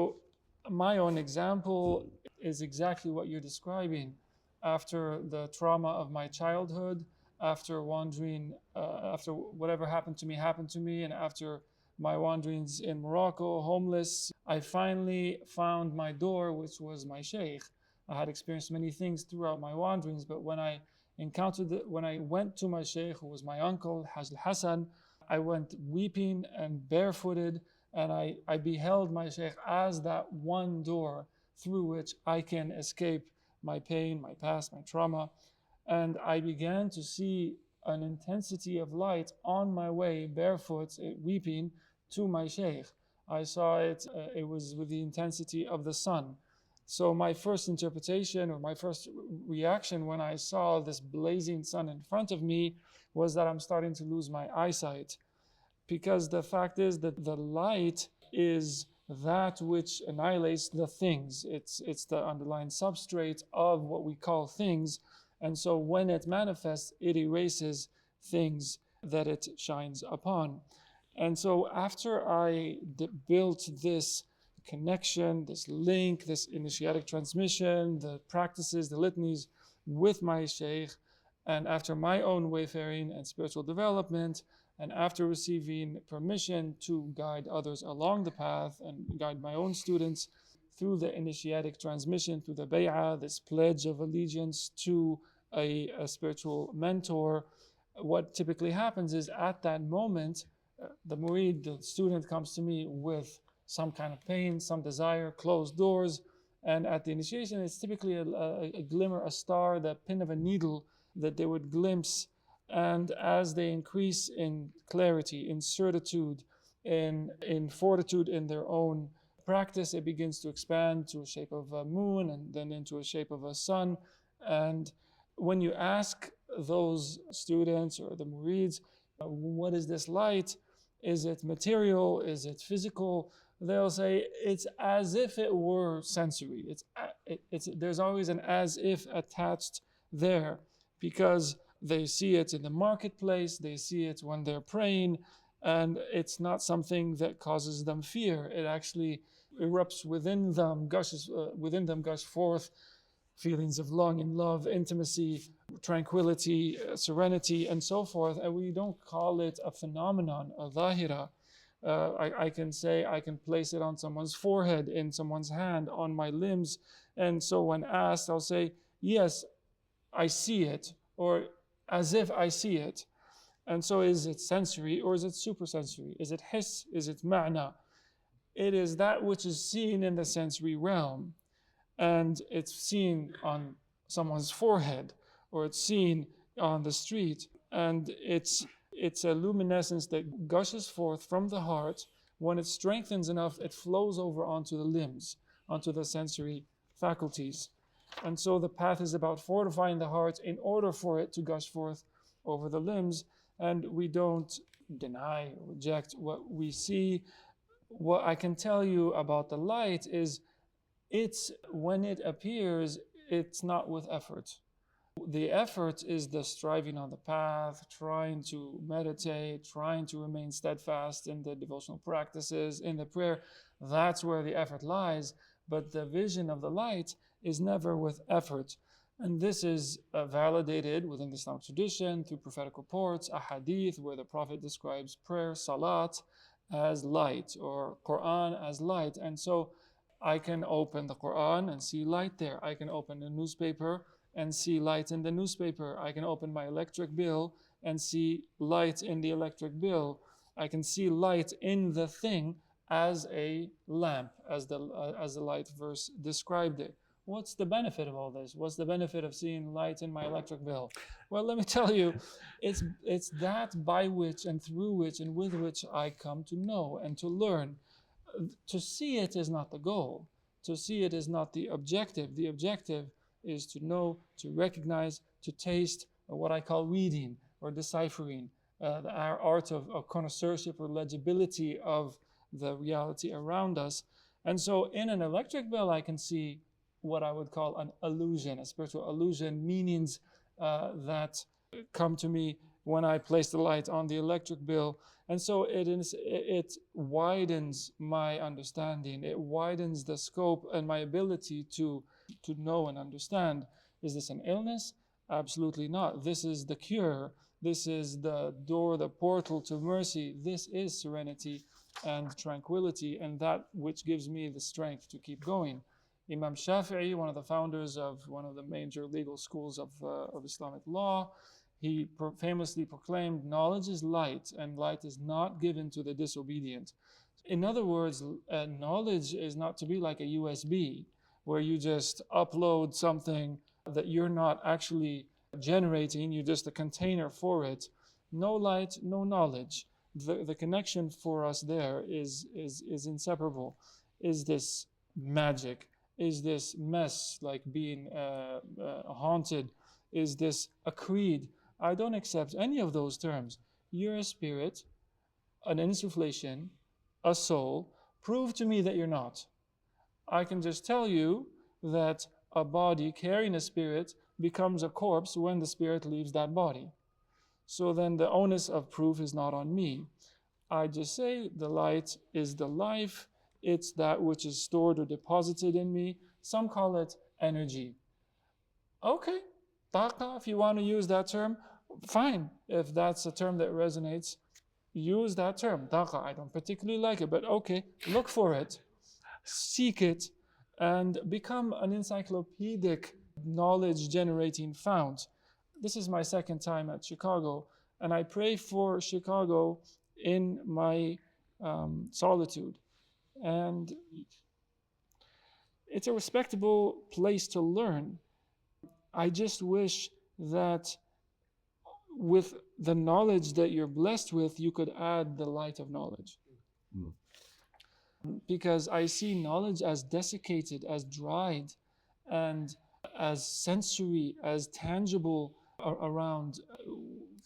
my own example is exactly what you're describing. After the trauma of my childhood, after wandering, after whatever happened to me, and after my wanderings in Morocco, homeless, I finally found my door, which was my Shaykh. I had experienced many things throughout my wanderings, but when I when I went to my Shaykh, who was my uncle, Hajj al-Hassan, I went weeping and barefooted, and I beheld my Shaykh as that one door through which I can escape my pain, my past, my trauma. And I began to see an intensity of light on my way, barefoot, weeping, to my Shaykh. I saw it, it was with the intensity of the sun. So my first interpretation, or my first reaction when I saw this blazing sun in front of me, was that I'm starting to lose my eyesight. Because the fact is that the light is that which annihilates the things. It's the underlying substrate of what we call things. And so when it manifests, it erases things that it shines upon. And so after I built this connection, this link, this initiatic transmission, the practices, the litanies with my Shaykh, and after my own wayfaring and spiritual development, and after receiving permission to guide others along the path and guide my own students through the initiatic transmission, through the bay'ah, this pledge of allegiance to a spiritual mentor, what typically happens is at that moment, the murid, the student, comes to me with some kind of pain, some desire, closed doors. And at the initiation, it's typically a glimmer, a star, the pin of a needle that they would glimpse. And as they increase in clarity, in certitude, in fortitude in their own practice, it begins to expand to a shape of a moon and then into a shape of a sun. And when you ask those students or the murids, what is this light? Is it material? Is it physical? They'll say it's as if it were sensory. There's always an as if attached there, because they see it in the marketplace, they see it when they're praying, and it's not something that causes them fear. It actually erupts within them, gush forth feelings of longing, love, intimacy, tranquility, serenity, and so forth. And we don't call it a phenomenon, a dhahira. I can say, I can place it on someone's forehead, in someone's hand, on my limbs. And so when asked, I'll say, yes, I see it, or as if I see it. And so is it sensory or is it supersensory? Is it hiss? Is it ma'na? It is that which is seen in the sensory realm. And it's seen on someone's forehead, or it's seen on the street. And it's a luminescence that gushes forth from the heart. When it strengthens enough, it flows over onto the limbs, onto the sensory faculties. And so the path is about fortifying the heart in order for it to gush forth over the limbs. And we don't deny or reject what we see. What I can tell you about the light is when it appears, it's not with effort. The effort is the striving on the path, trying to meditate, trying to remain steadfast in the devotional practices, in the prayer. That's where the effort lies. But the vision of the light is never with effort. And this is validated within the Islamic tradition through prophetic reports, ahadith, where the Prophet describes prayer, salat, as light, or Quran as light. And so I can open the Quran and see light there. I can open a newspaper and see light in the newspaper. I can open my electric bill and see light in the electric bill. I can see light in the thing as a lamp, as the light verse described it. What's the benefit of all this? What's the benefit of seeing light in my electric bill? Well, let me tell you, it's that by which and through which and with which I come to know and to learn. To see it is not the goal. To see it is not the objective. The objective is to know, to recognize, to taste, or what I call reading or deciphering, our art of connoisseurship or legibility of the reality around us. And so in an electric bill, I can see what I would call an illusion, a spiritual illusion, meanings that come to me when I place the light on the electric bill. And so it widens my understanding. It widens the scope and my ability to know and understand. Is this an illness? Absolutely not. This is the cure. This is the door, the portal to mercy. This is serenity and tranquility, and that which gives me the strength to keep going. Imam Shafi'i, one of the founders of one of the major legal schools of Islamic law, he famously proclaimed, knowledge is light, and light is not given to the disobedient. In other words, knowledge is not to be like a USB, where you just upload something that you're not actually generating, you're just a container for it. No light, no knowledge. The connection for us there is inseparable. Is this magic? Is this mess, like being haunted? Is this a creed? I don't accept any of those terms. You're a spirit, an insufflation, a soul. Prove to me that you're not. I can just tell you that a body carrying a spirit becomes a corpse when the spirit leaves that body. So then the onus of proof is not on me. I just say the light is the life. It's that which is stored or deposited in me. Some call it energy. Okay, taqa, if you want to use that term, fine. If that's a term that resonates, use that term. Taqa, I don't particularly like it, but okay, look for it, seek it, and become an encyclopedic knowledge-generating fount. This is my second time at Chicago, and I pray for Chicago in my solitude. And it's a respectable place to learn. I just wish that with the knowledge that you're blessed with, you could add the light of knowledge. Because I see knowledge as desiccated, as dried, and as sensory, as tangible around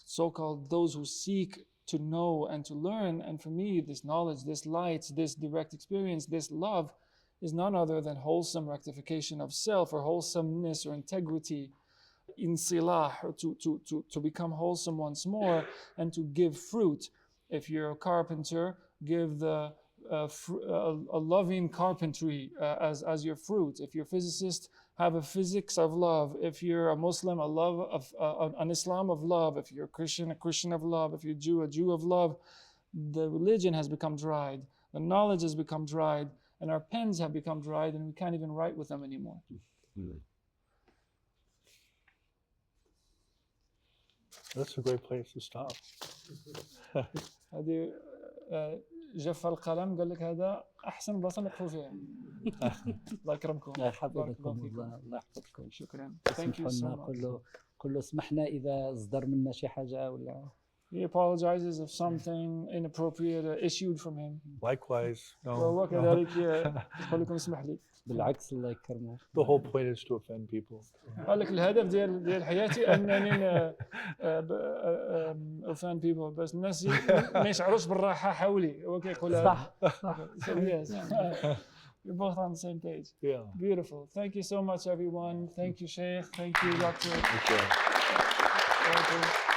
so-called those who seek to know and to learn. And for me, this knowledge, this light, this direct experience, this love is none other than wholesome rectification of self, or wholesomeness or integrity, insilah, or to become wholesome once more and to give fruit. If you're a carpenter, give a loving carpentry as your fruit. If you're a physicist, have a physics of love. If you're a Muslim, an Islam of love. If you're a Christian of love. If you're a Jew of love. The religion has become dried. The knowledge has become dried. And our pens have become dried, and we can't even write with them anymore. That's a great place to stop. هذه جف القلم قال لك هذا أحسن بلاصة نقفوا فيها. الله يكرمكم. الله يحفظكم الله يحفظكم. شكرا. Thank you so much. قل له اسمحنا إذا صدر منا شي حاجة ولا. He apologizes if something inappropriate issued from him. Likewise. No. وهو كذلك يقول لكم اسمح لي. بالعكس الله يكرمه. The whole point is to offend people. قال لك الهدف ديال حياتي انني offend people بس الناس ما يشعروش بالراحه حولي. هو كيقول صح. Yes. You're both on the same page. Yeah. Beautiful. Thank you so much, everyone. Thank you, Shaykh. Thank you, Doctor. Okay. Thank you.